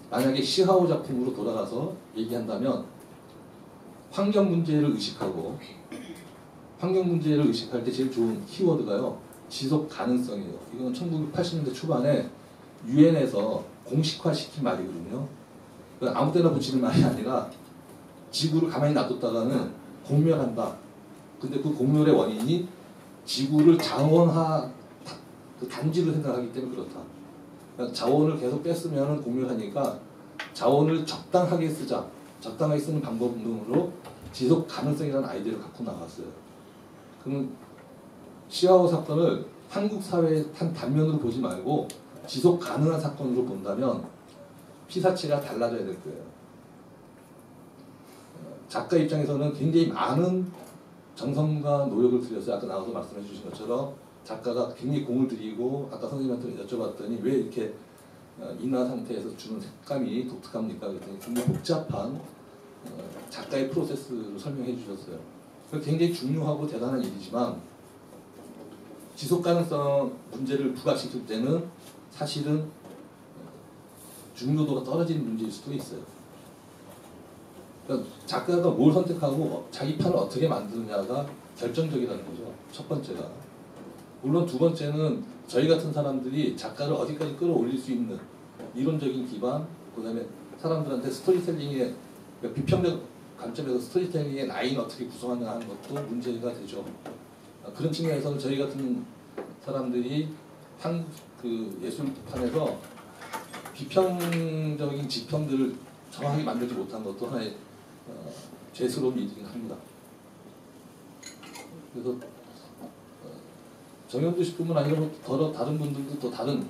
만약에 시하오 작품으로 돌아가서 얘기한다면 환경 문제를 의식하고, 환경 문제를 의식할 때 제일 좋은 키워드가요, 지속 가능성이에요. 이건 1980년대 초반에 유엔에서 공식화시킨 말이거든요. 아무 때나 붙이는 말이 아니라 지구를 가만히 놔뒀다가는 공멸한다. 근데 그 공멸의 원인이 지구를 자원화 단지로 생각하기 때문에 그렇다. 그러니까 자원을 계속 뺐으면 공멸하니까 자원을 적당하게 쓰자. 적당하게 쓰는 방법 등으로 지속 가능성이라는 아이디어를 갖고 나갔어요. 그러면 시하오 사건을 한국 사회의 한 단면으로 보지 말고 지속 가능한 사건으로 본다면 피사체가 달라져야 될 거예요. 작가 입장에서는 굉장히 많은 정성과 노력을 들여서 아까 나와서 말씀해 주신 것처럼 작가가 굉장히 공을 들이고, 아까 선생님한테 여쭤봤더니 왜 이렇게 인화 상태에서 주는 색감이 독특합니까? 그랬더니 굉장히 복잡한 작가의 프로세스로 설명해 주셨어요. 굉장히 중요하고 대단한 일이지만 지속 가능성 문제를 부각시킬 때는 사실은 중요도가 떨어지는 문제일 수도 있어요. 그러니까 작가가 뭘 선택하고 자기 판을 어떻게 만드느냐가 결정적이라는 거죠. 첫 번째가. 물론 두 번째는 저희 같은 사람들이 작가를 어디까지 끌어올릴 수 있는 이론적인 기반, 그 다음에 사람들한테 스토리텔링에 비평적 관점에서 스토리텔링의 라인 어떻게 구성하느냐 하는 것도 문제가 되죠. 그런 측면에서는 저희 같은 사람들이 그 예술판에서 비평적인 지평들을 정확하게 만들지 못한 것도 하나의 죄스러움이긴 합니다. 그래서 정현주 씨뿐만 아니라 다른 분들도 또 다른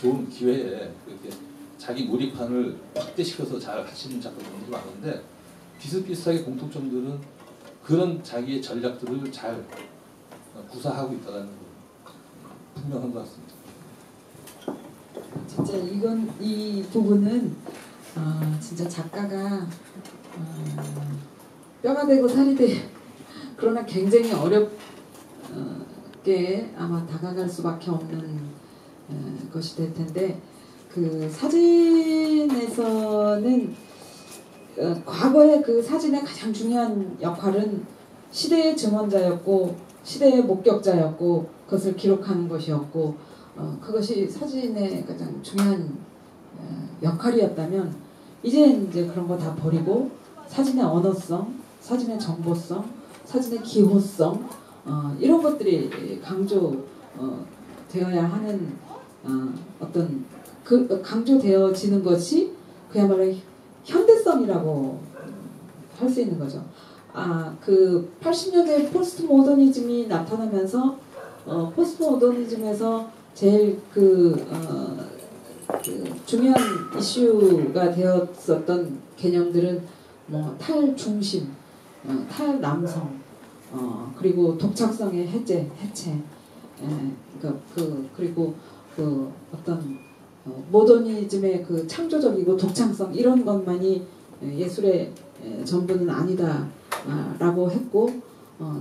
좋은 기회에 이렇게 자기 몰입판을 확대시켜서 잘 하시는 작가분들이 많은데 비슷비슷하게 공통점들은 그런 자기의 전략들을 잘 구사하고 있다는 거 분명한 것 같습니다. 진짜 이 부분은 진짜 작가가 뼈가 되고 살이 돼 그러나 굉장히 어렵게 아마 다가갈 수밖에 없는 것이 될 텐데 그 사진에서는 과거의 그 사진의 가장 중요한 역할은 시대의 증언자였고 시대의 목격자였고 그것을 기록하는 것이었고 그것이 사진의 가장 중요한 역할이었다면 이제 그런 거 다 버리고 사진의 언어성, 사진의 정보성, 사진의 기호성 이런 것들이 강조되어야 하는 어떤 그 강조되어지는 것이 그야말로 현대성이라고 할 수 있는 거죠. 그 80년대 포스트 모더니즘이 나타나면서 포스트 모더니즘에서 제일 그 중요한 이슈가 되었었던 개념들은 뭐 탈중심, 탈남성, 그리고 독창성의 해체, 그리고 그 어떤 모더니즘의 그 창조적이고 독창성 이런 것만이 예술의 전부는 아니다라고 했고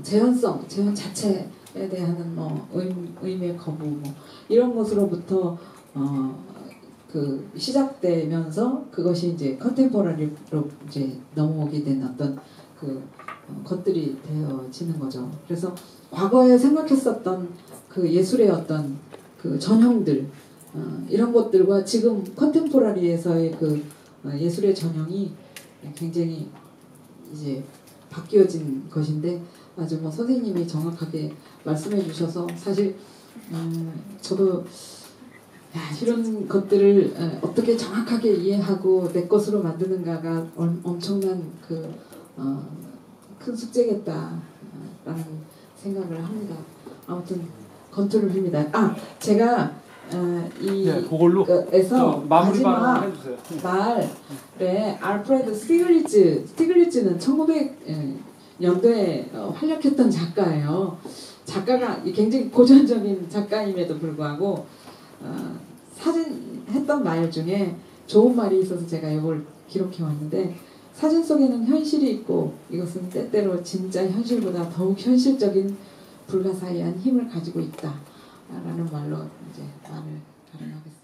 재현 자체에 대한 뭐 의미의 거부 뭐 이런 것으로부터 그 시작되면서 그것이 이제 컨템포러리로 이제 넘어오게 된 어떤 그 것들이 되어지는 거죠. 그래서 과거에 생각했었던 그 예술의 어떤 그 전형들 이런 것들과 지금 컨템포러리에서의 그 예술의 전형이 굉장히 이제 바뀌어진 것인데 아주 뭐 선생님이 정확하게 말씀해 주셔서 사실 저도 이런 것들을 어떻게 정확하게 이해하고 내 것으로 만드는가가 엄청난 큰 숙제겠다라는 생각을 합니다. 아무튼 건투를 빕니다. 제가 그걸로 에서 마무리 마지막 발언 해주세요. 말에 알프레드 스티글리츠는 1900년도에 활약했던 작가예요. 작가가 굉장히 고전적인 작가임에도 불구하고 사진 했던 말 중에 좋은 말이 있어서 제가 이걸 기록해 왔는데 사진 속에는 현실이 있고 이것은 때때로 진짜 현실보다 더욱 현실적인 불가사의한 힘을 가지고 있다 라는 말로 이제 말을 가름하겠습니다.